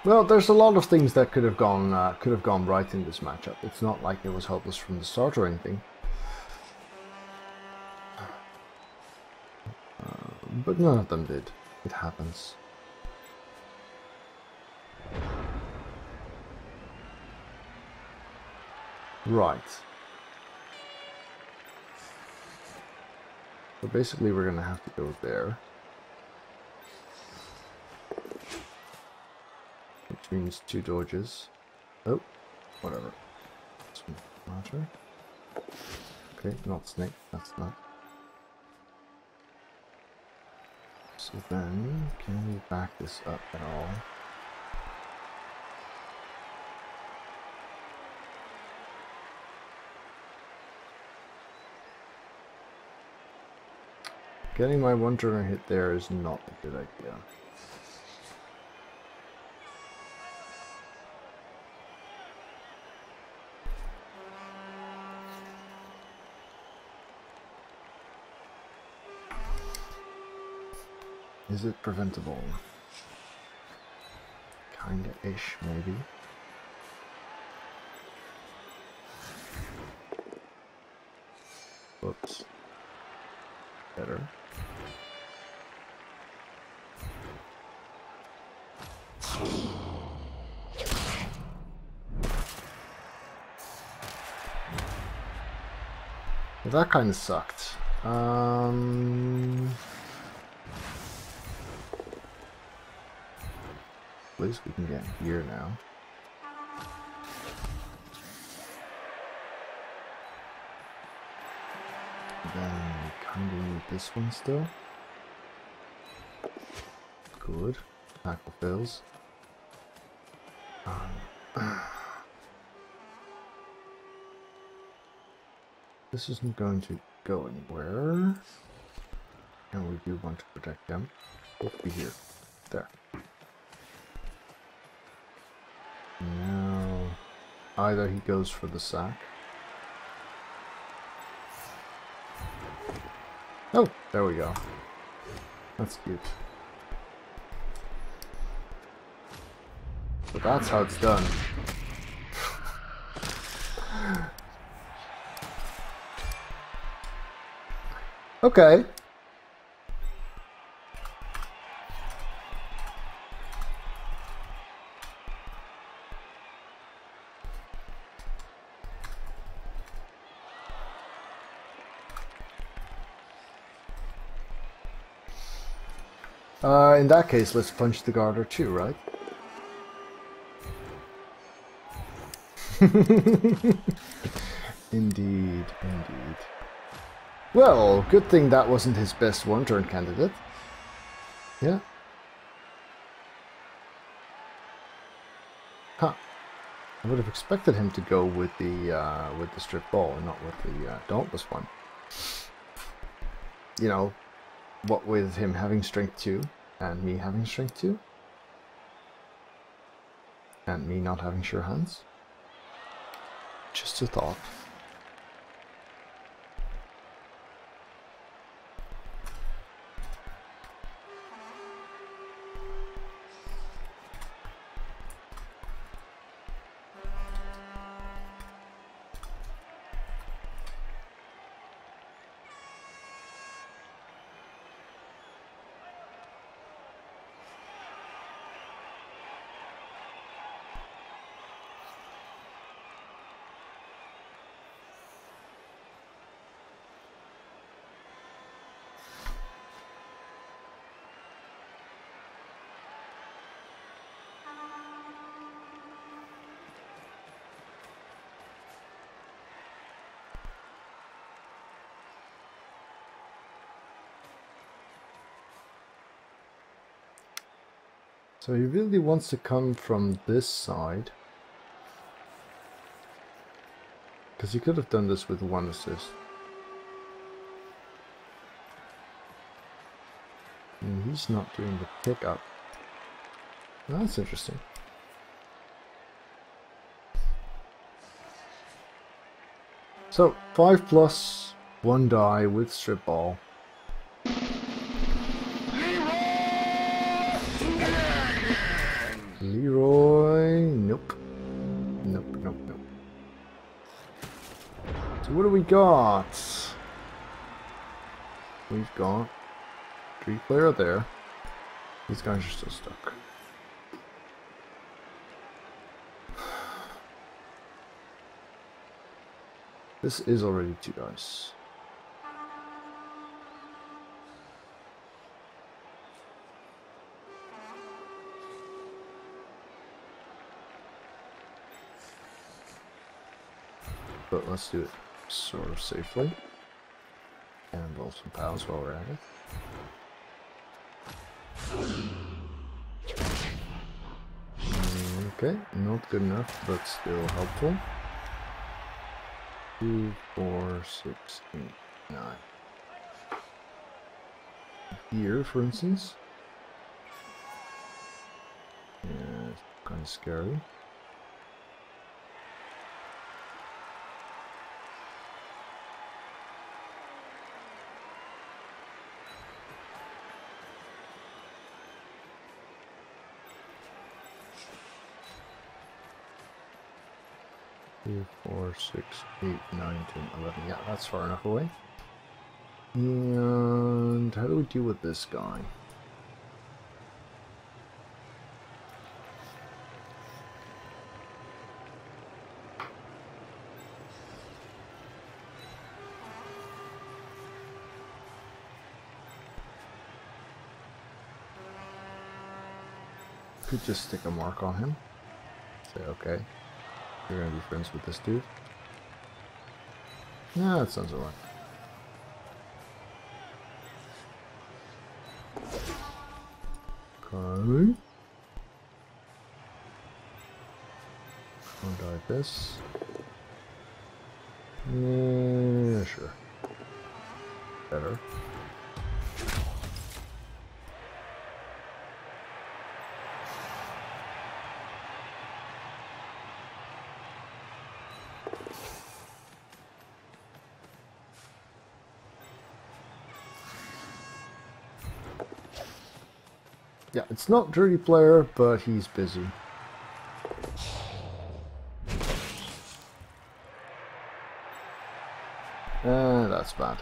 Well, there's a lot of things that could have gone right in this matchup. It's not like it was hopeless from the start or anything. But none of them did. It happens. Right. So basically we're gonna have to go there. Which means 2 dodges. Oh, whatever. Doesn't matter. Okay, not snake, that's not. So then, can we back this up at all? Getting my 1-turner hit there is not a good idea. Is it preventable? Kinda-ish, maybe. Whoops. Better. Well, that kind of sucked. At least we can get here now. Then we kind of need this one still. Good. Tackle fails. This isn't going to go anywhere. And we do want to protect them. We'll be here. There. Now, either he goes for the sack. Oh, there we go. That's cute. So that's how it's done. Okay. In that case, let's punch the garter too, right? Indeed, indeed. Well, good thing that wasn't his best one-turn candidate. Yeah. Huh. I would have expected him to go with the strip ball and not with the dauntless one. You know, what with him having strength 2 and me having strength 2 and me not having sure hands. Just a thought. So he really wants to come from this side. Because he could have done this with 1 assist. And he's not doing the pickup. That's interesting. So 5+, 1 die with strip ball. Leroy, nope. Nope, nope, nope. So what do we got? We've got 3-player there. These guys are still stuck. This is already 2 dice. But let's do it sort of safely. And roll some pals while we're at it. Okay, not good enough, but still helpful. 2, 4, 6, 8, 9. Here, for instance. Yeah, it's kind of scary. Two, 4, 6, 8, 9, 10, 11. Yeah, that's far enough away. And how do we deal with this guy? Could just stick a mark on him. Say, okay, you're gonna be friends with this dude. Yeah, that sounds alright. Okay. I'll die this. Yeah, sure. Better. Yeah, it's not dirty player, but he's busy. That's bad.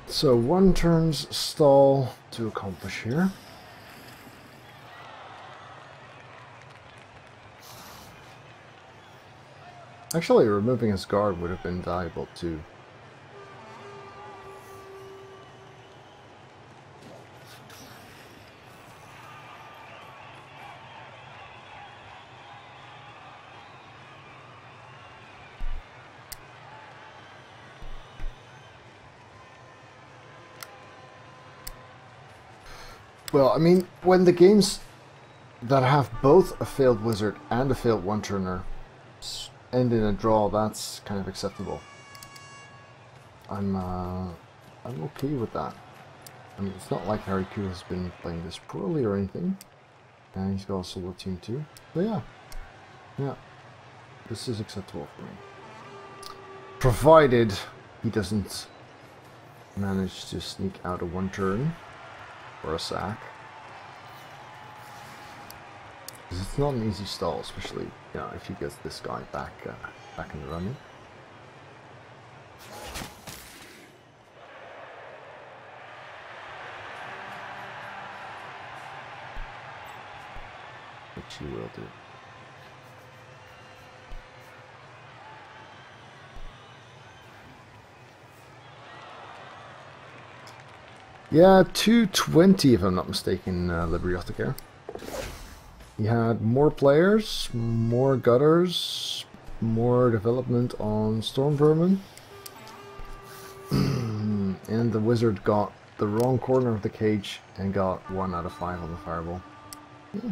So 1 turn's stall to accomplish here. Actually, removing his guard would have been valuable too. Well, I mean, when the games that have both a failed wizard and a failed one-turner end in a draw, that's kind of acceptable. I'm okay with that. I mean, it's not like Harry Koo has been playing this poorly or anything. And he's got a solo team too. But yeah, this is acceptable for me. Provided he doesn't manage to sneak out a one turn or a sack. Because it's not an easy stall, especially if he gets this guy back in the running. Which he will do. Yeah, 220 if I'm not mistaken, Libriotica. He had more players, more gutters, more development on Storm Vermin. And the wizard got the wrong corner of the cage and got 1 out of 5 on the fireball. Yeah.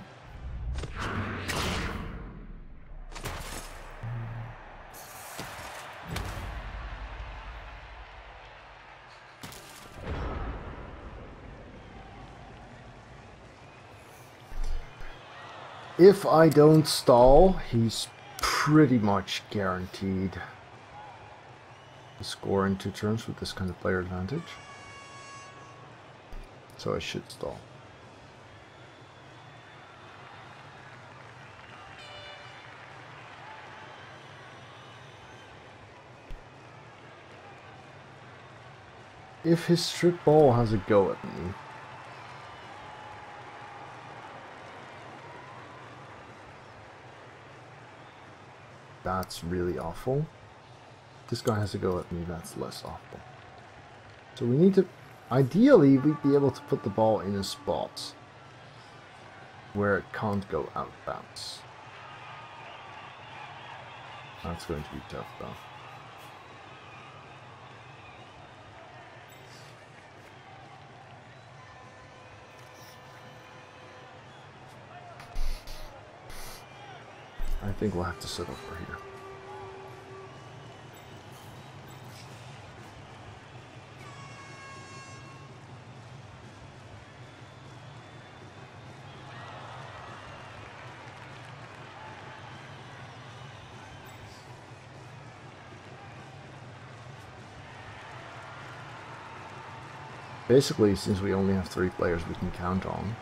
If I don't stall, he's pretty much guaranteed to score in 2 turns with this kind of player advantage. So I should stall. If his strip ball has a go at me, that's really awful. If this guy has a go at me, that's less awful. So we need to, ideally, we'd be able to put the ball in a spot where it can't go out of bounds. That's going to be tough though. I think we'll have to sit over here. Basically, since we only have 3 players we can count on,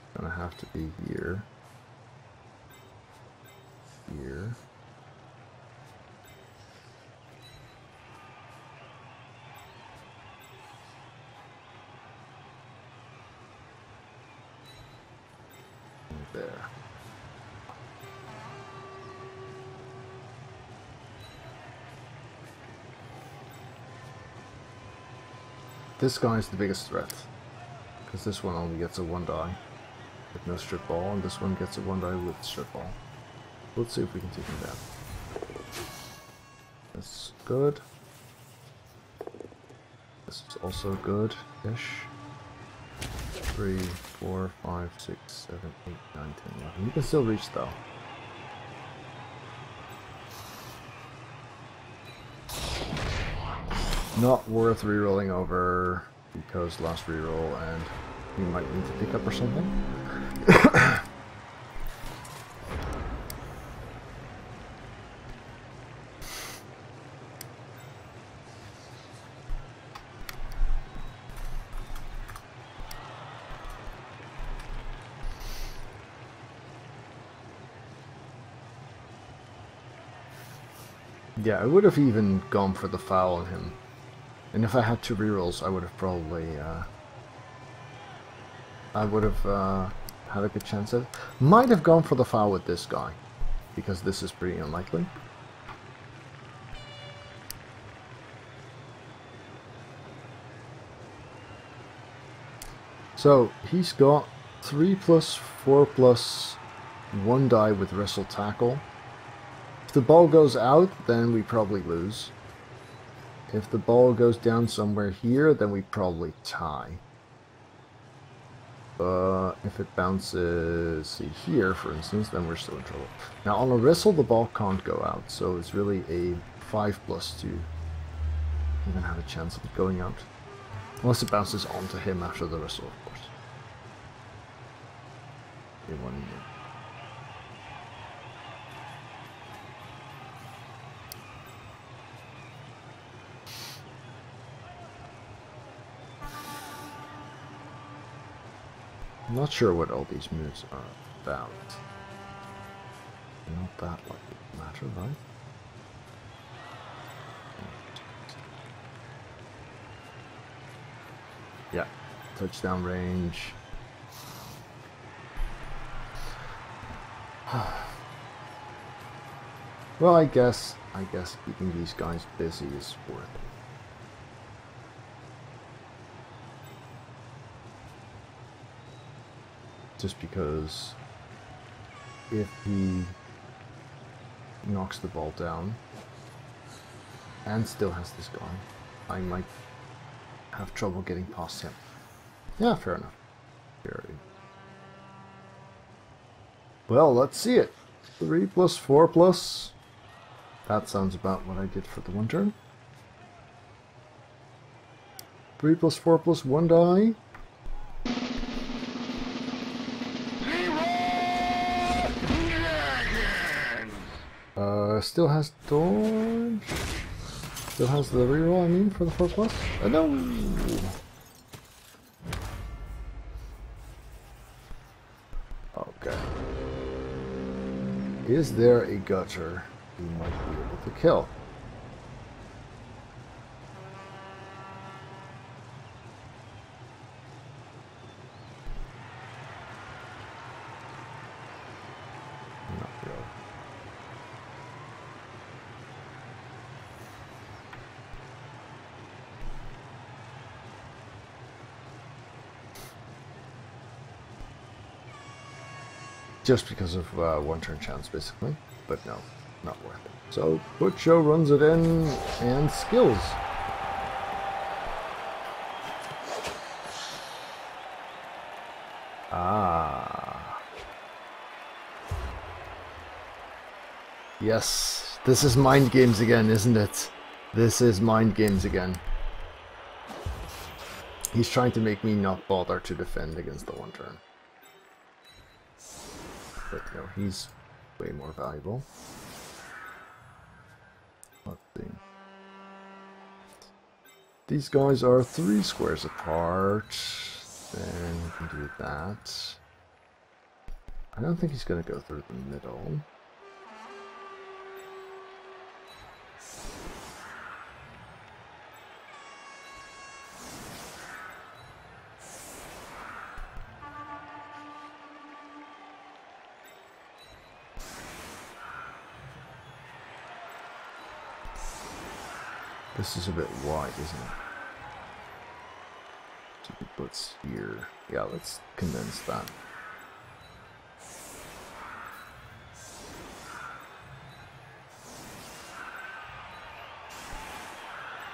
it's gonna have to be here. Here. And there. This guy is the biggest threat, because this one only gets a 1 die with no strip ball, and this one gets a 1 die with strip ball. Let's see if we can take him down. That's good. This is also good-ish. 3, 4, 5, 6, 7, 8, 9, 10, 11. You can still reach though. Not worth rerolling over because last reroll and you might need to pick up or something. Yeah, I would have even gone for the foul on him. And if I had 2 rerolls, I would have probably, had a good chance at it. Might have gone for the foul with this guy, because this is pretty unlikely. So, he's got 3 plus 4 plus 1 die with wrestle tackle. If the ball goes out, then we probably lose. If the ball goes down somewhere here, then we probably tie. But if it bounces, see here, for instance, then we're still in trouble. Now on a wrestle, the ball can't go out, so it's really a 5+ to even have a chance of it going out. Unless it bounces onto him after the wrestle, of course. Okay, one more. I'm not sure what all these moves are about. Not that like it matter, right? Yeah, touchdown range. Well, I guess keeping these guys busy is worth it. Just because if he knocks the ball down and still has this going, I might have trouble getting past him. Yeah, fair enough. Well, let's see it. 3 plus 4 plus. That sounds about what I did for the one turn. 3 plus 4 plus 1 die. Still has dodge. Still has the reroll, I mean, for the 4 plus. No! Okay. Is there a gutter we might be able to kill? Not really. Just because of one turn chance, basically. But no, not worth it. So, Butcho runs it in, and skills. Ah. Yes, this is mind games again, isn't it? This is mind games again. He's trying to make me not bother to defend against the one turn. But no, he's way more valuable. Let's see. These guys are 3 squares apart. Then we can do that. I don't think he's going to go through the middle. This is a bit wide, isn't it? So he puts here. Yeah, let's condense that.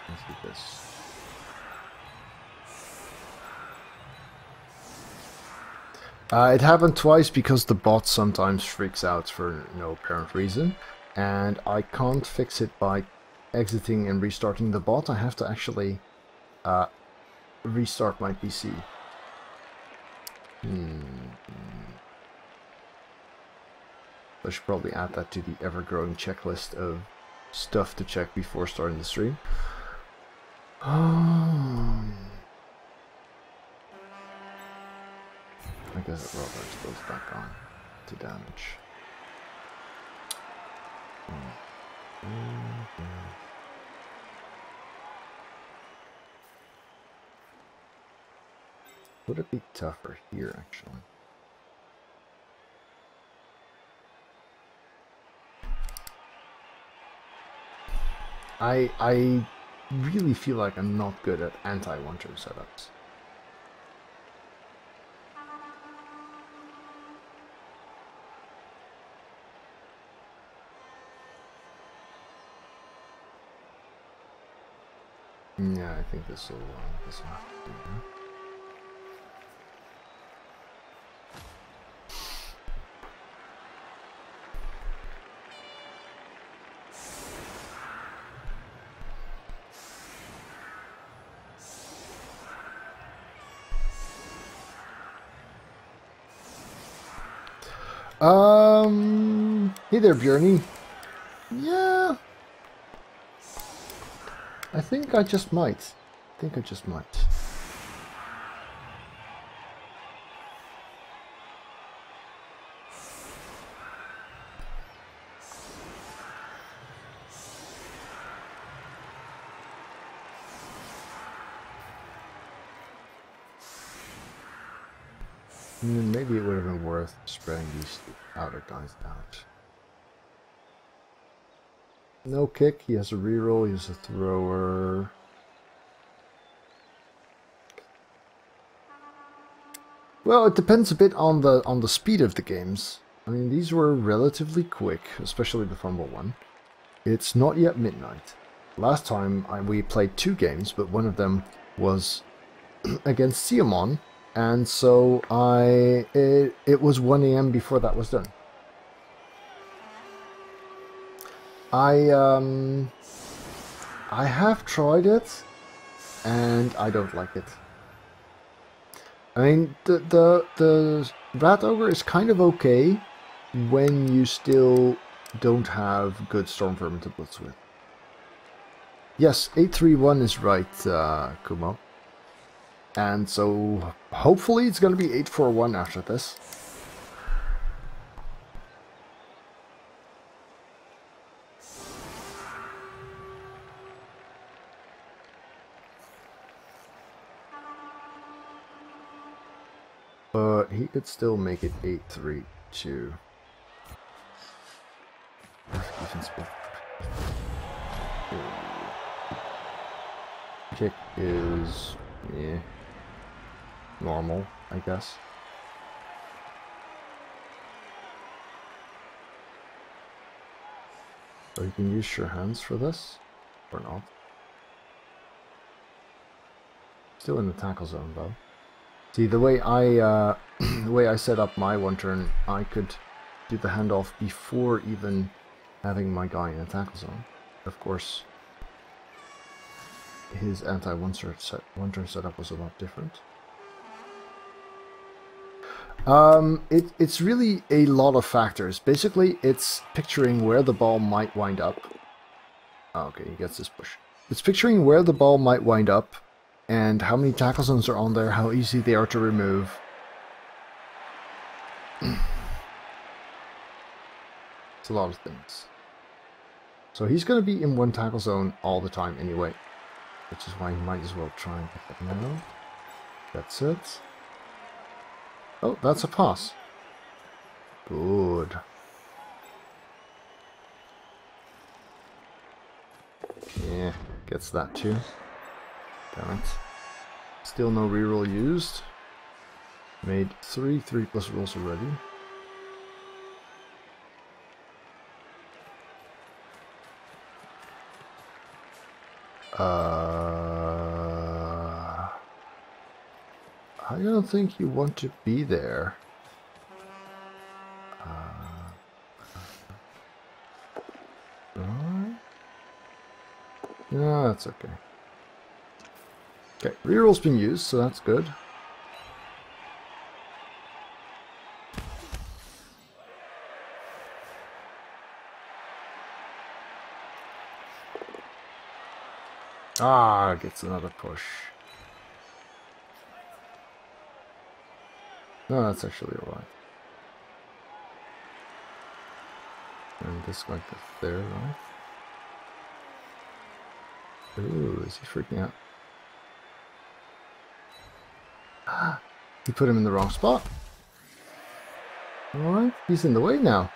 Let's do this. It happened twice because the bot sometimes freaks out for no apparent reason, and I can't fix it by exiting and restarting the bot. I have to actually restart my PC. I should probably add that to the ever-growing checklist of stuff to check before starting the stream. I guess it rather goes back on to damage. Would it be tougher here, actually? I really feel like I'm not good at anti-one-turn setups. Yeah, I think this will have to do. Hey there, Bjorny. Yeah. I think I just might. And then maybe it would have been worth spreading these outer guys out. No kick, he has a reroll, he has a thrower. Well, it depends a bit on the speed of the games. I mean, these were relatively quick, especially the Fumble one. It's not yet midnight. Last time we played 2 games, but one of them was against Siamon, and so it was 1 AM before that was done. I have tried it, and I don't like it. I mean, the Rat Ogre is kind of okay when you still don't have good Storm Vermin to blitz with. Yes, 831 is right, Kumo. And so, hopefully it's going to be 841 after this. But he could still make it 832. Kick is, yeah, normal, I guess. So you can use your hands for this, or not. Still in the tackle zone though. See, the way I set up my one turn, I could do the handoff before even having my guy in a tackle zone. Of course, his anti-one turn setup was a lot different. It's really a lot of factors. Basically, it's picturing where the ball might wind up. Oh, okay, he gets this push. It's picturing where the ball might wind up, and how many tackle zones are on there, how easy they are to remove. It's a lot of things. So he's going to be in one tackle zone all the time anyway, which is why he might as well try and get that now. That's it. Oh, that's a pass. Good. Yeah, gets that too. Damn it. Still no reroll used. Made 3 3+ rolls already. I don't think you want to be there. No, that's okay. Okay, reroll's been used, so that's good. Ah, gets another push. No, that's actually alright. And this might go there, right? Ooh, is he freaking out? Ah, he put him in the wrong spot. Alright, he's in the way now.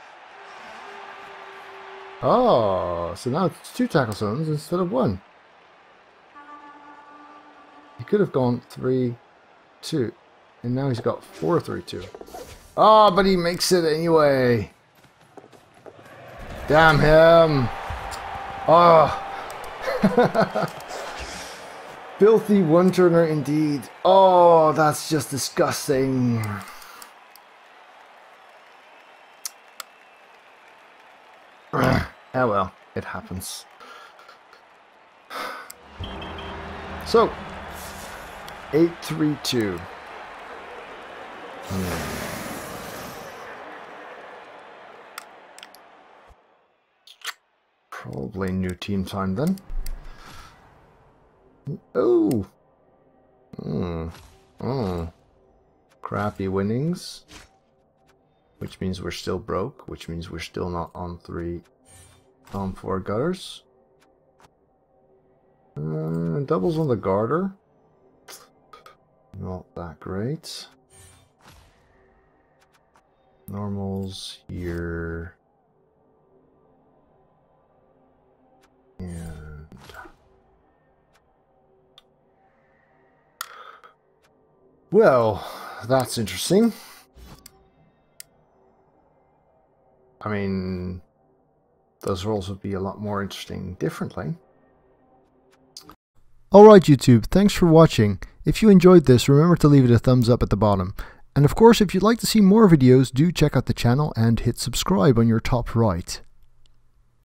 Oh, so now it's 2 tackle zones instead of 1. He could have gone 3, 2. And now he's got 4, 3, 2. Oh, but he makes it anyway. Damn him. Oh. Filthy one-turner indeed. Oh, that's just disgusting. Ah well, it happens. So, 8-3-2. Probably new team time then. Oh! Crappy winnings. Which means we're still broke, which means we're still not on 4 gutters. Doubles on the garter. Not that great. Normals here. And well, that's interesting. I mean, those rolls would be a lot more interesting differently. Alright YouTube, thanks for watching. If you enjoyed this, remember to leave it a thumbs up at the bottom. And of course, if you'd like to see more videos, do check out the channel and hit subscribe on your top right.